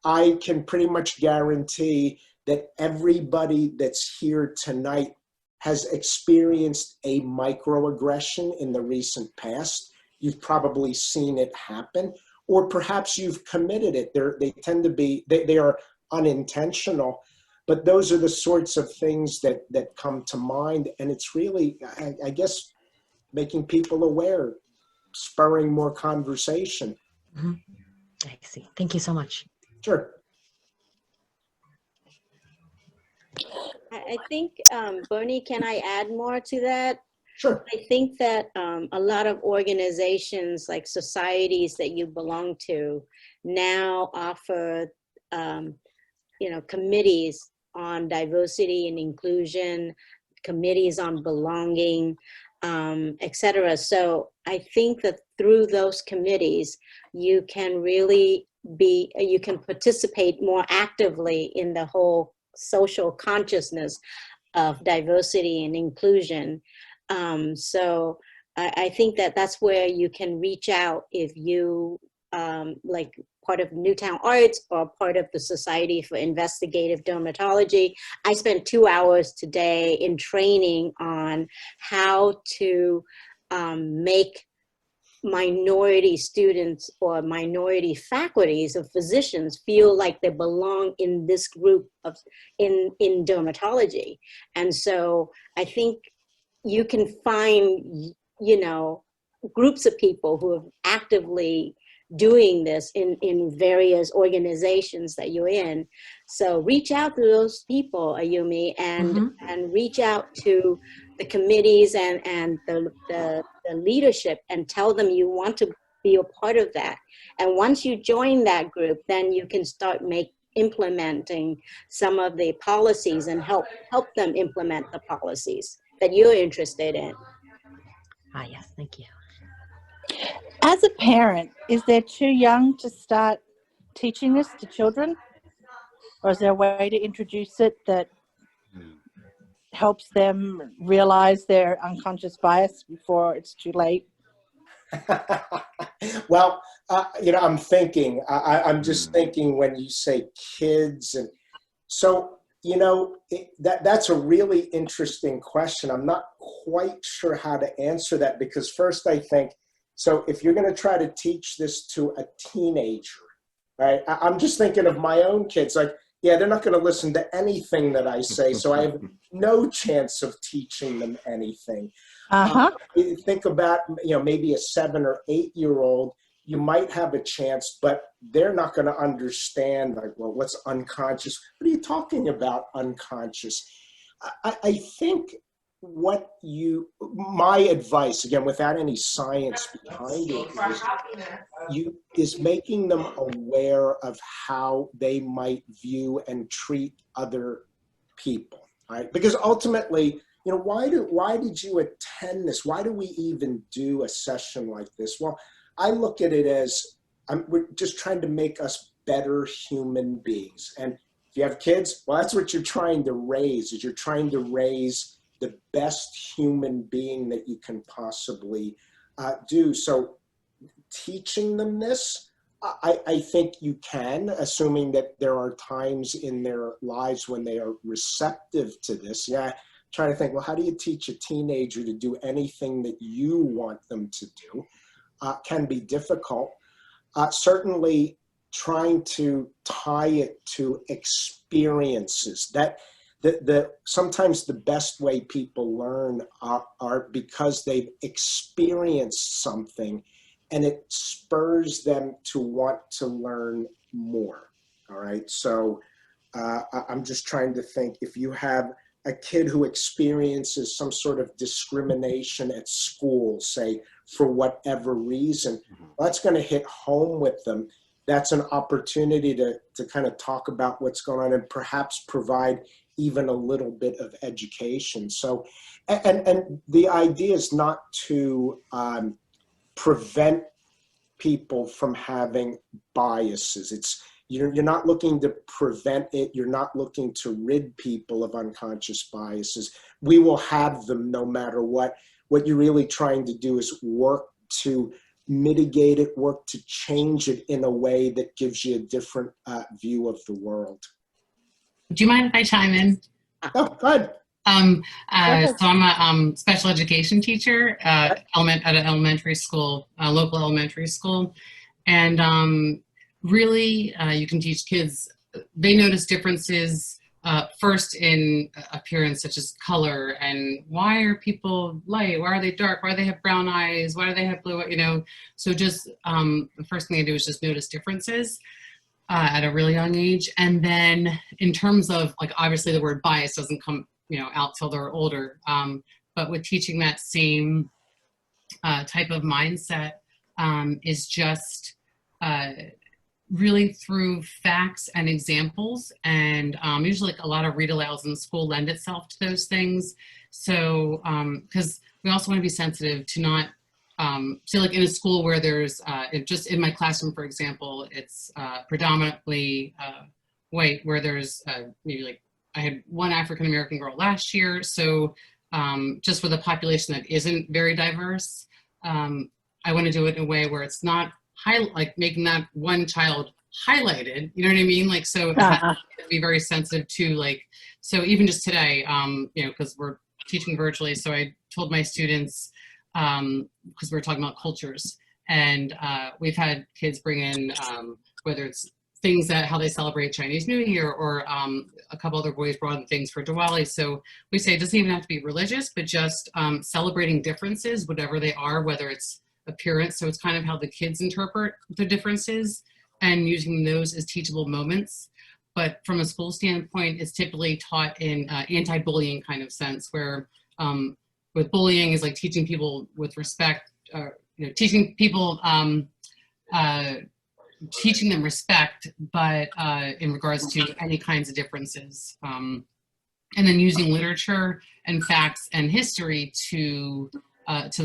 I can pretty much guarantee that everybody that's here tonight has experienced a microaggression in the recent past. You've probably seen it happen, or perhaps you've committed it. They tend to be, they are unintentional, but those are the sorts of things that come to mind. And it's really, I guess, making people aware, spurring more conversation. Mm-hmm. I see. Thank you so much. Sure. I think, Bernie, can I add more to that? Sure. I think that a lot of organizations, like societies that you belong to, now offer, committees on diversity and inclusion, committees on belonging, etc. So I think that through those committees, you can really you can participate more actively in the whole social consciousness of diversity and inclusion. So I think that that's where you can reach out if you like part of Newtown Arts or part of the Society for Investigative Dermatology. I spent 2 hours today in training on how to make minority students or minority faculties of physicians feel like they belong in this group of in dermatology. And so I think you can find, groups of people who are actively doing this in various organizations that you're in. So reach out to those people, Ayumi, and reach out to the committees and the leadership and tell them you want to be a part of that. And once you join that group, then you can start implementing some of the policies and help them implement the policies that you're interested in. Yes, thank you. As a parent, is there too young to start teaching this to children? Or is there a way to introduce it that helps them realize their unconscious bias before it's too late? Well, I'm thinking, I'm just thinking when you say kids, and so, that's a really interesting question. I'm not quite sure how to answer that, because first I think, so if you're going to try to teach this to a teenager, right? I'm just thinking of my own kids, like, yeah, they're not going to listen to anything that I say, so I have no chance of teaching them anything. Think about, maybe a 7 or 8 year old, you might have a chance, but they're not going to understand, like, well, what's unconscious? What are you talking about, unconscious? I think my advice, again, without any science behind it, is making them aware of how they might view and treat other people, right? Because ultimately, why did you attend this? Why do we even do a session like this? Well, I look at it as we're just trying to make us better human beings. And if you have kids, well, that's what you're trying to raise, is you're trying to raise the best human being that you can possibly do. So teaching them this, I think you can, assuming that there are times in their lives when they are receptive to this. Yeah, trying to think, well, how do you teach a teenager to do anything that you want them to do? Can be difficult. Certainly trying to tie it to experiences. That sometimes the best way people learn are because they've experienced something, and it spurs them to want to learn more. All right. So I'm just trying to think, if you have a kid who experiences some sort of discrimination at school, say, for whatever reason, well, that's going to hit home with them. That's an opportunity to kind of talk about what's going on and perhaps provide even a little bit of education. So, and the idea is not to prevent people from having biases. It's, you're not looking to prevent it. You're not looking to rid people of unconscious biases. We will have them no matter what. What you're really trying to do is work to mitigate it, work to change it in a way that gives you a different view of the world. Do you mind if I chime in? Oh, go ahead. So I'm a special education teacher at an elementary school, local elementary school. And really, you can teach kids, they notice differences first in appearance, such as color, and why are people light? Why are they dark? Why do they have brown eyes? Why do they have blue? You know, so just the first thing I do is just notice differences at a really young age. And then in terms of, like, obviously the word bias doesn't come, you know, out till they're older. But with teaching that same type of mindset is just really through facts and examples, and usually like a lot of read alouds in school lend itself to those things. So because we also want to be sensitive to not so like in a school where there's just in my classroom, for example, it's predominantly white, where there's maybe like I had one African American girl last year. So just with a population that isn't very diverse, I want to do it in a way where it's not like making that one child highlighted, you know what I mean? Like, so it has to be very sensitive to, like, so even just today, you know, because we're teaching virtually, so I told my students, because we're talking about cultures, and we've had kids bring in, whether it's things that how they celebrate Chinese New Year, or a couple other boys brought in things for Diwali. So we say it doesn't even have to be religious, but just celebrating differences, whatever they are, whether it's appearance. So it's kind of how the kids interpret the differences and using those as teachable moments. But from a school standpoint, it's typically taught in anti-bullying kind of sense, where with bullying is like teaching people with respect, you know, teaching people, teaching them respect, but in regards to any kinds of differences. And then using literature and facts and history to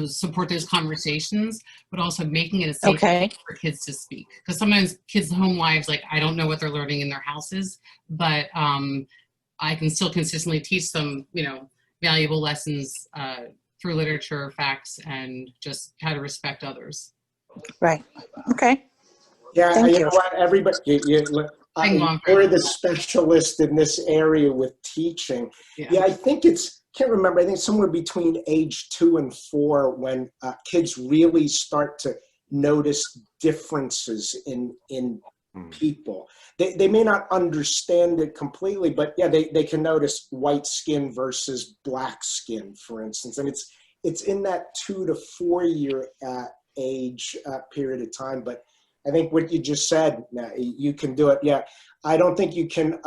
support those conversations, but also making it a safe place for kids to speak. Because sometimes kids' home lives, like, I don't know what they're learning in their houses, but I can still consistently teach them, you know, valuable lessons through literature, facts, and just how to respect others. Right. Okay. Yeah, Thank you. know what, everybody, you're the specialist in this area with teaching. Yeah, I think can't remember, I think somewhere between age 2 and 4 when kids really start to notice differences in people. They may not understand it completely, but yeah, they can notice white skin versus black skin, for instance. And it's in that 2 to 4 year age period of time. But I think what you just said, you can do it. Yeah, I don't think you can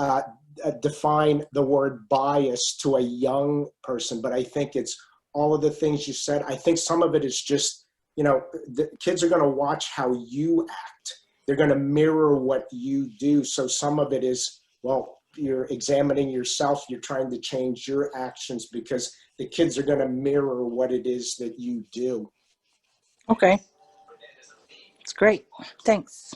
define the word bias to a young person, but I think it's all of the things you said. I think some of it is just, you know, the kids are going to watch how you act. They're going to mirror what you do. So some of it is, well, you're examining yourself. You're trying to change your actions because the kids are going to mirror what it is that you do. Okay. It's great. Thanks.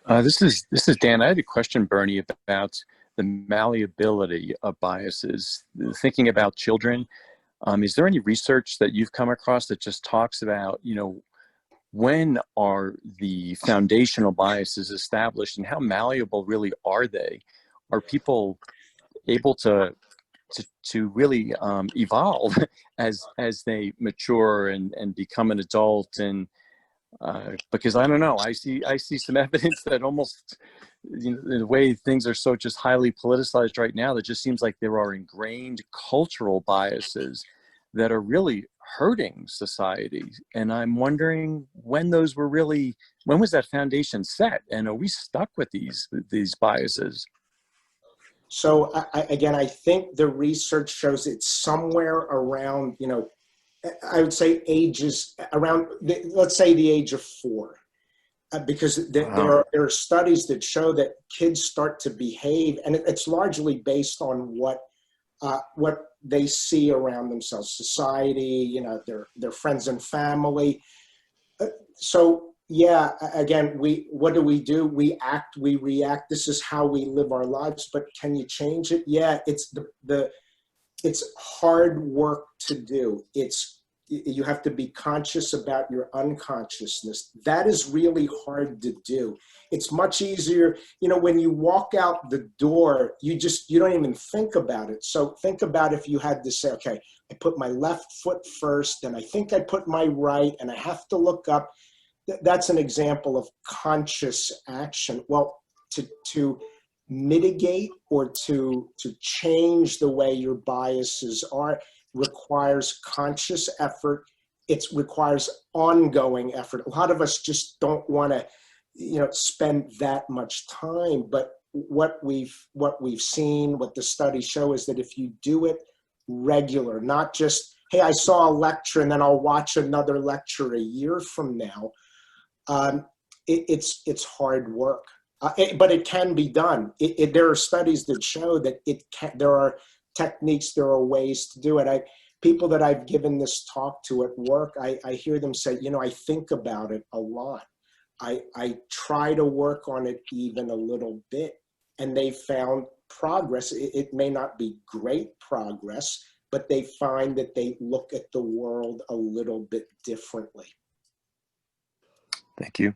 This is Dan. I had a question, Bernie, about the malleability of biases. Thinking about children, is there any research that you've come across that just talks about, when are the foundational biases established and how malleable really are they? Are people able to really evolve as they mature and become an adult? And because I don't know, I see some evidence that almost, the way things are so just highly politicized right now, that just seems like there are ingrained cultural biases that are really hurting society. And I'm wondering when was that foundation set? And are we stuck with these biases? So I think the research shows it's somewhere around, I would say ages around, let's say the age of 4. Because there are studies that show that kids start to behave, and it's largely based on what they see around themselves, society, their friends and family. So yeah, again, what do? We act, we react. This is how we live our lives. But can you change it? Yeah, it's it's hard work to do. You have to be conscious about your unconsciousness. That is really hard to do. It's much easier, when you walk out the door, you don't even think about it. So think about if you had to say, okay, I put my left foot first, and I think I put my right, and I have to look up. That's an example of conscious action. Well, to mitigate or to change the way your biases are requires conscious effort. It requires ongoing effort. A lot of us just don't want to, spend that much time. But what we've seen, what the studies show, is that if you do it regular, not just, hey, I saw a lecture and then I'll watch another lecture a year from now. It's hard work, but it can be done. There are studies that show that there are techniques, there are ways to do it. People that I've given this talk to at work, I hear them say, I think about it a lot. I try to work on it even a little bit, and they found progress. It may not be great progress, but they find that they look at the world a little bit differently. Thank you.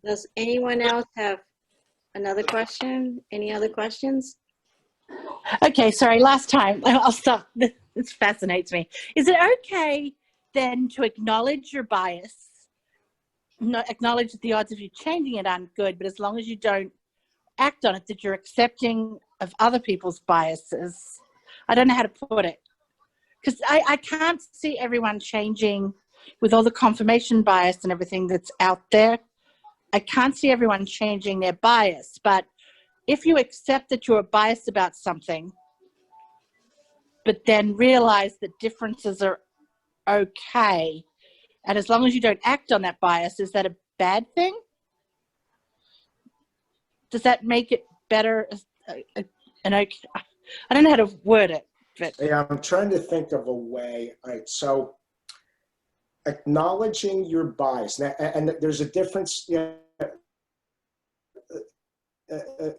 Does anyone else have another question? Any other questions? Okay, sorry, last time. I'll stop. This fascinates me. Is it okay then to acknowledge your bias, not acknowledge that the odds of you changing it aren't good, but as long as you don't act on it, that you're accepting of other people's biases? I don't know how to put it. Because I can't see everyone changing with all the confirmation bias and everything that's out there. I can't see everyone changing their bias. But if you accept that you're biased about something, but then realize that differences are okay, and as long as you don't act on that bias, is that a bad thing? Does that make it better? And okay, I don't know how to word it. But yeah, I'm trying to think of a way. All right, so acknowledging your bias, now, and there's a difference.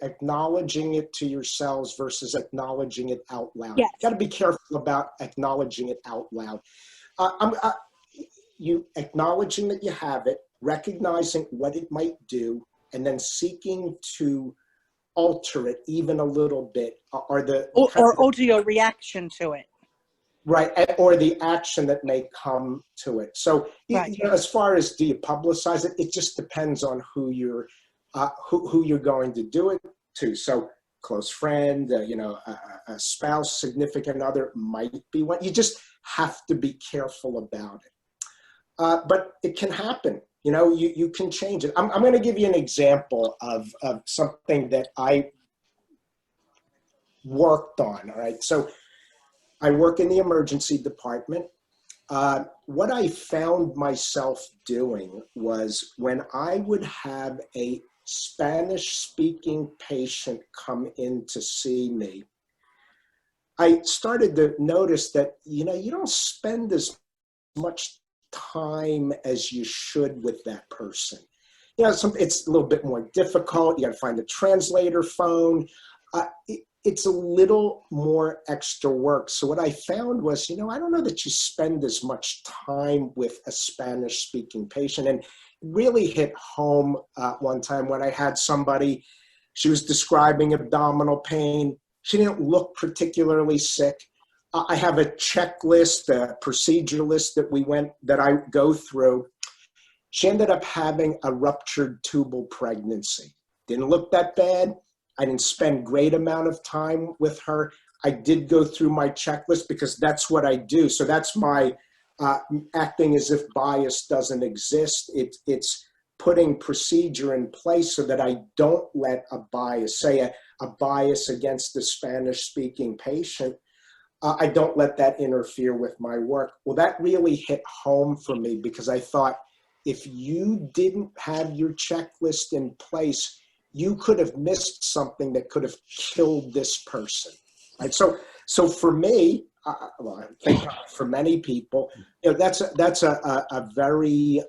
Acknowledging it to yourselves versus acknowledging it out loud. Yes. You got to be careful about acknowledging it out loud. You acknowledging that you have it, recognizing what it might do, and then seeking to alter it even a little bit are the or alter your reaction to it. Right, or the action that may come to it. So right. As far as do you publicize it, it just depends on who you're going to do it to. So close friend, a spouse, significant other might be one. You just have to be careful about it. But it can happen. You can change it. I'm going to give you an example of something that I worked on. All right, so I work in the emergency department. What I found myself doing was when I would have a Spanish-speaking patient come in to see me, I started to notice that, you know, you don't spend as much time as you should with that person. You know, it's a little bit more difficult. You got to find a translator phone. It's a little more extra work. So what I found was, you know, I don't know that you spend as much time with a Spanish-speaking patient. And it really hit home one time when I had somebody, she was describing abdominal pain. She didn't look particularly sick. I have a checklist, a procedure list that I go through. She ended up having a ruptured tubal pregnancy. Didn't look that bad. I didn't spend great amount of time with her. I did go through my checklist because that's what I do. So that's my acting as if bias doesn't exist. It's putting procedure in place so that I don't let a bias, say a bias against the Spanish-speaking patient, I don't let that interfere with my work. Well, that really hit home for me because I thought if you didn't have your checklist in place, you could have missed something that could have killed this person. Right? So for me, well, I think for many people, you know, that's a very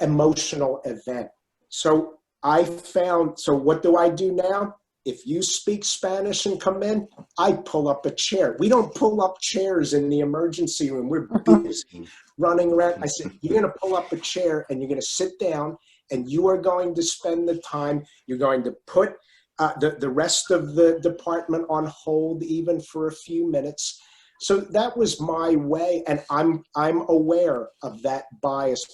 emotional event. So I found, so what do I do now? If you speak Spanish and come in, I pull up a chair. We don't pull up chairs in the emergency room. We're busy running around. I said, you're going to pull up a chair and you're going to sit down and you are going to spend the time. You're going to put the rest of the department on hold even for a few minutes. So that was my way, and I'm aware of that bias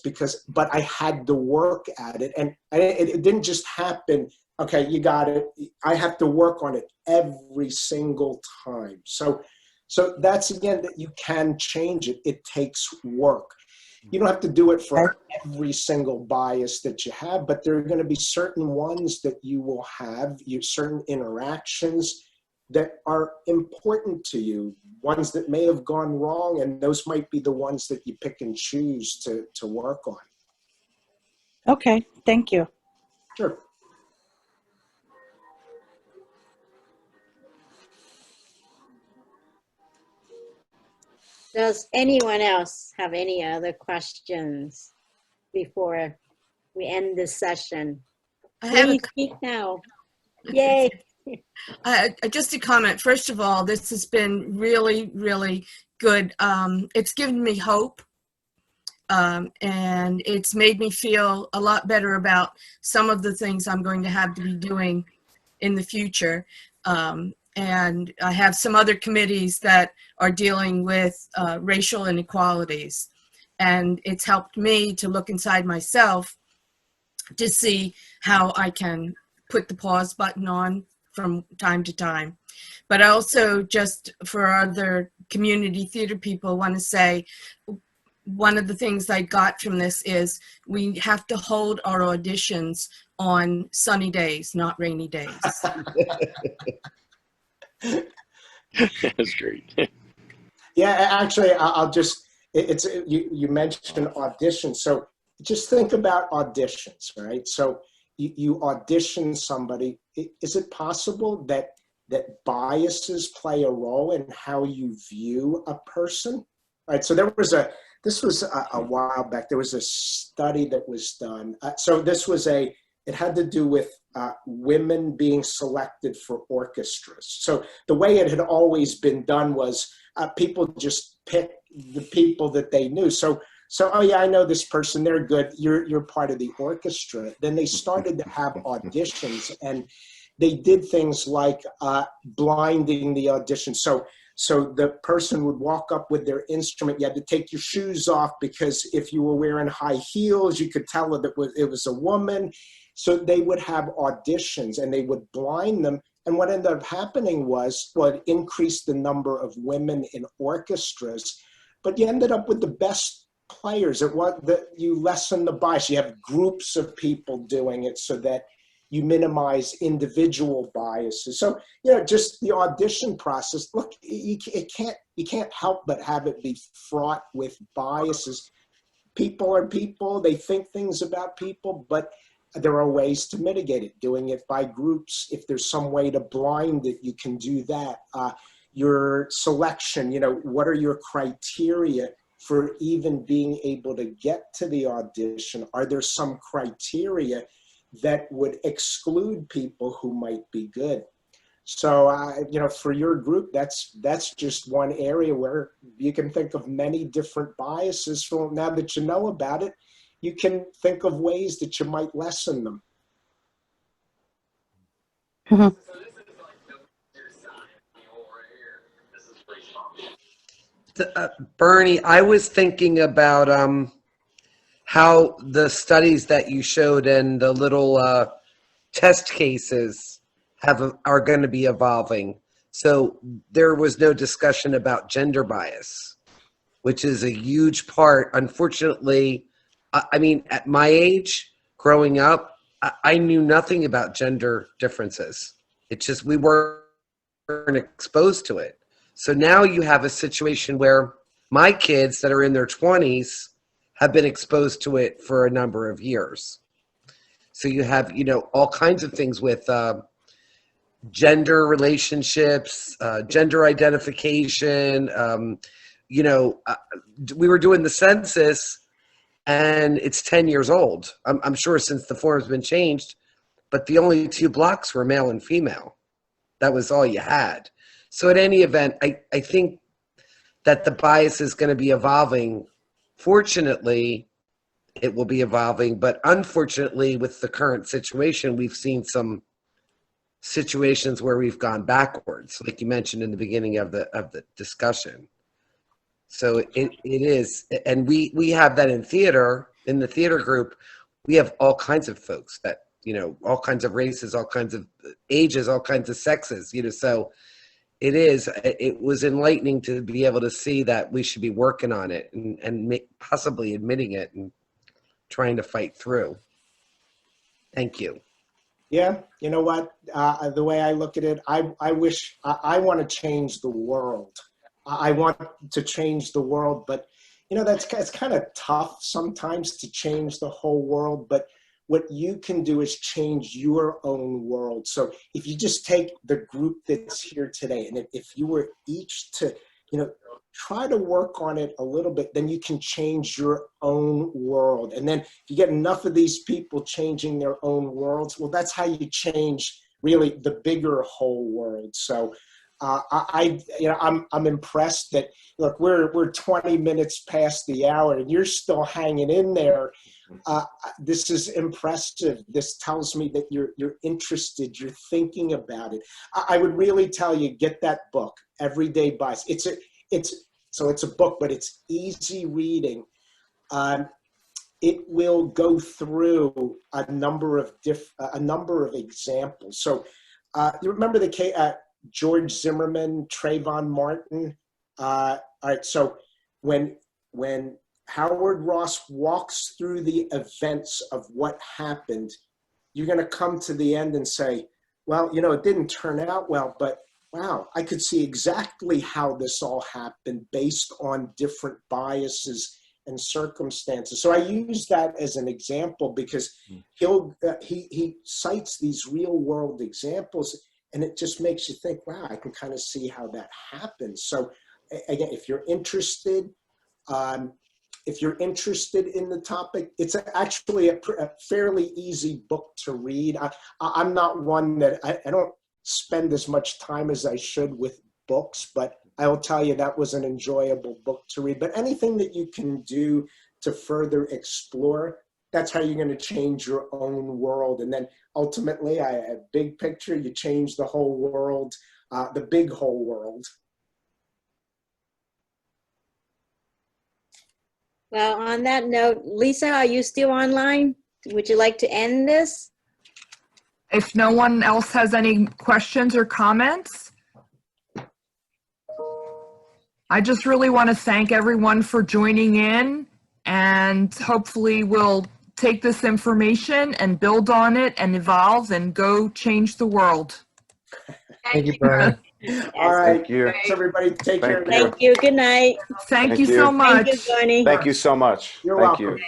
but I had to work at it, and it didn't just happen. Okay, you got it. I have to work on it every single time. So that's, again, that you can change it. It takes work. You don't have to do it for every single bias that you have, but there are going to be certain ones that you will have, certain interactions that are important to you, ones that may have gone wrong, and those might be the ones that you pick and choose to work on. Okay, thank you. Sure. Does anyone else have any other questions before we end this session? Please speak now. Yay. Just a comment. First of all, this has been really, really good. It's given me hope, and it's made me feel a lot better about some of the things I'm going to have to be doing in the future. And I have some other committees that are dealing with racial inequalities. And it's helped me to look inside myself to see how I can put the pause button on from time to time. But I also, just for other community theater people, want to say one of the things I got from this is we have to hold our auditions on sunny days, not rainy days. That's great. Yeah, actually, I'll just, you mentioned auditions. So just think about auditions, right? So you audition somebody. Is it possible that biases play a role in how you view a person? Right. So this was a while back. There was a study that was done. So this was it had to do with women being selected for orchestras. So the way it had always been done was people just pick the people that they knew. So, oh yeah, I know this person, they're good, you're part of the orchestra. Then they started to have auditions, and they did things like blinding the audition. So the person would walk up with their instrument. You had to take your shoes off because if you were wearing high heels, you could tell that it was a woman. So they would have auditions and they would blind them. And what ended up happening was, well, it increased the number of women in orchestras, but you ended up with the best players. You lessen the bias. You have groups of people doing it so that you minimize individual biases. So, just the audition process, look, you can't help but have it be fraught with biases. People are people, they think things about people, but there are ways to mitigate it. Doing it by groups. If there's some way to blind it, you can do that. Your selection, what are your criteria for even being able to get to the audition? Are there some criteria that would exclude people who might be good? So, for your group, that's just one area where you can think of many different biases. So now that you know about it, you can think of ways that you might lessen them. Bernie, I was thinking about how the studies that you showed and the little test cases are going to be evolving. So there was no discussion about gender bias, which is a huge part. Unfortunately, I mean, at my age, growing up, I knew nothing about gender differences. It's just we weren't exposed to it. So now you have a situation where my kids that are in their 20s have been exposed to it for a number of years. So you have, all kinds of things with gender relationships, gender identification. We were doing the census and it's 10 years old. I'm sure since the form's been changed, but the only 2 blocks were male and female. That was all you had. So at any event, I think that the bias is going to be evolving. Fortunately, it will be evolving, but unfortunately, with the current situation, we've seen some situations where we've gone backwards, like you mentioned in the beginning of the discussion. So it is, and we have that in theater. In the theater group, we have all kinds of folks that, all kinds of races, all kinds of ages, all kinds of sexes, so it was enlightening to be able to see that we should be working on it and possibly admitting it and trying to fight through. Thank you. Yeah, you know what? The way I look at it, I wish I want to change the world. I want to change the world, but it's kind of tough sometimes to change the whole world. But what you can do is change your own world. So if you just take the group that's here today, and if you were each to, try to work on it a little bit, then you can change your own world. And then if you get enough of these people changing their own worlds, well, that's how you change really the bigger whole world. So I'm impressed that, look, we're 20 minutes past the hour and you're still hanging in there. This is impressive. This tells me that you're interested, you're thinking about it. I would really tell you, get that book, Everyday Bias. It's a book, but it's easy reading. It will go through a number of examples. So you remember the case, George Zimmerman, Trayvon Martin. All right, so when Howard Ross walks through the events of what happened, you're going to come to the end and say, well, it didn't turn out well, but wow, I could see exactly how this all happened based on different biases and circumstances. So I use that as an example because he cites these real world examples, and it just makes you think, wow, I can kind of see how that happens. So again, if you're interested in the topic, it's actually a fairly easy book to read. I'm not one that, I don't spend as much time as I should with books, but I will tell you that was an enjoyable book to read. But anything that you can do to further explore, that's how you're going to change your own world. And then ultimately, a big picture, you change the whole world, the big whole world. Well, on that note, Lisa, are you still online? Would you like to end this? If no one else has any questions or comments, I just really want to thank everyone for joining in, and hopefully we'll take this information and build on it and evolve and go change the world. Thank you, Bernie. All right. Thank you. Thanks, everybody. Take care. Thank you. Good night. Thank you so much. Thank you, Bernie. Thank you so much. You're Thank welcome. you.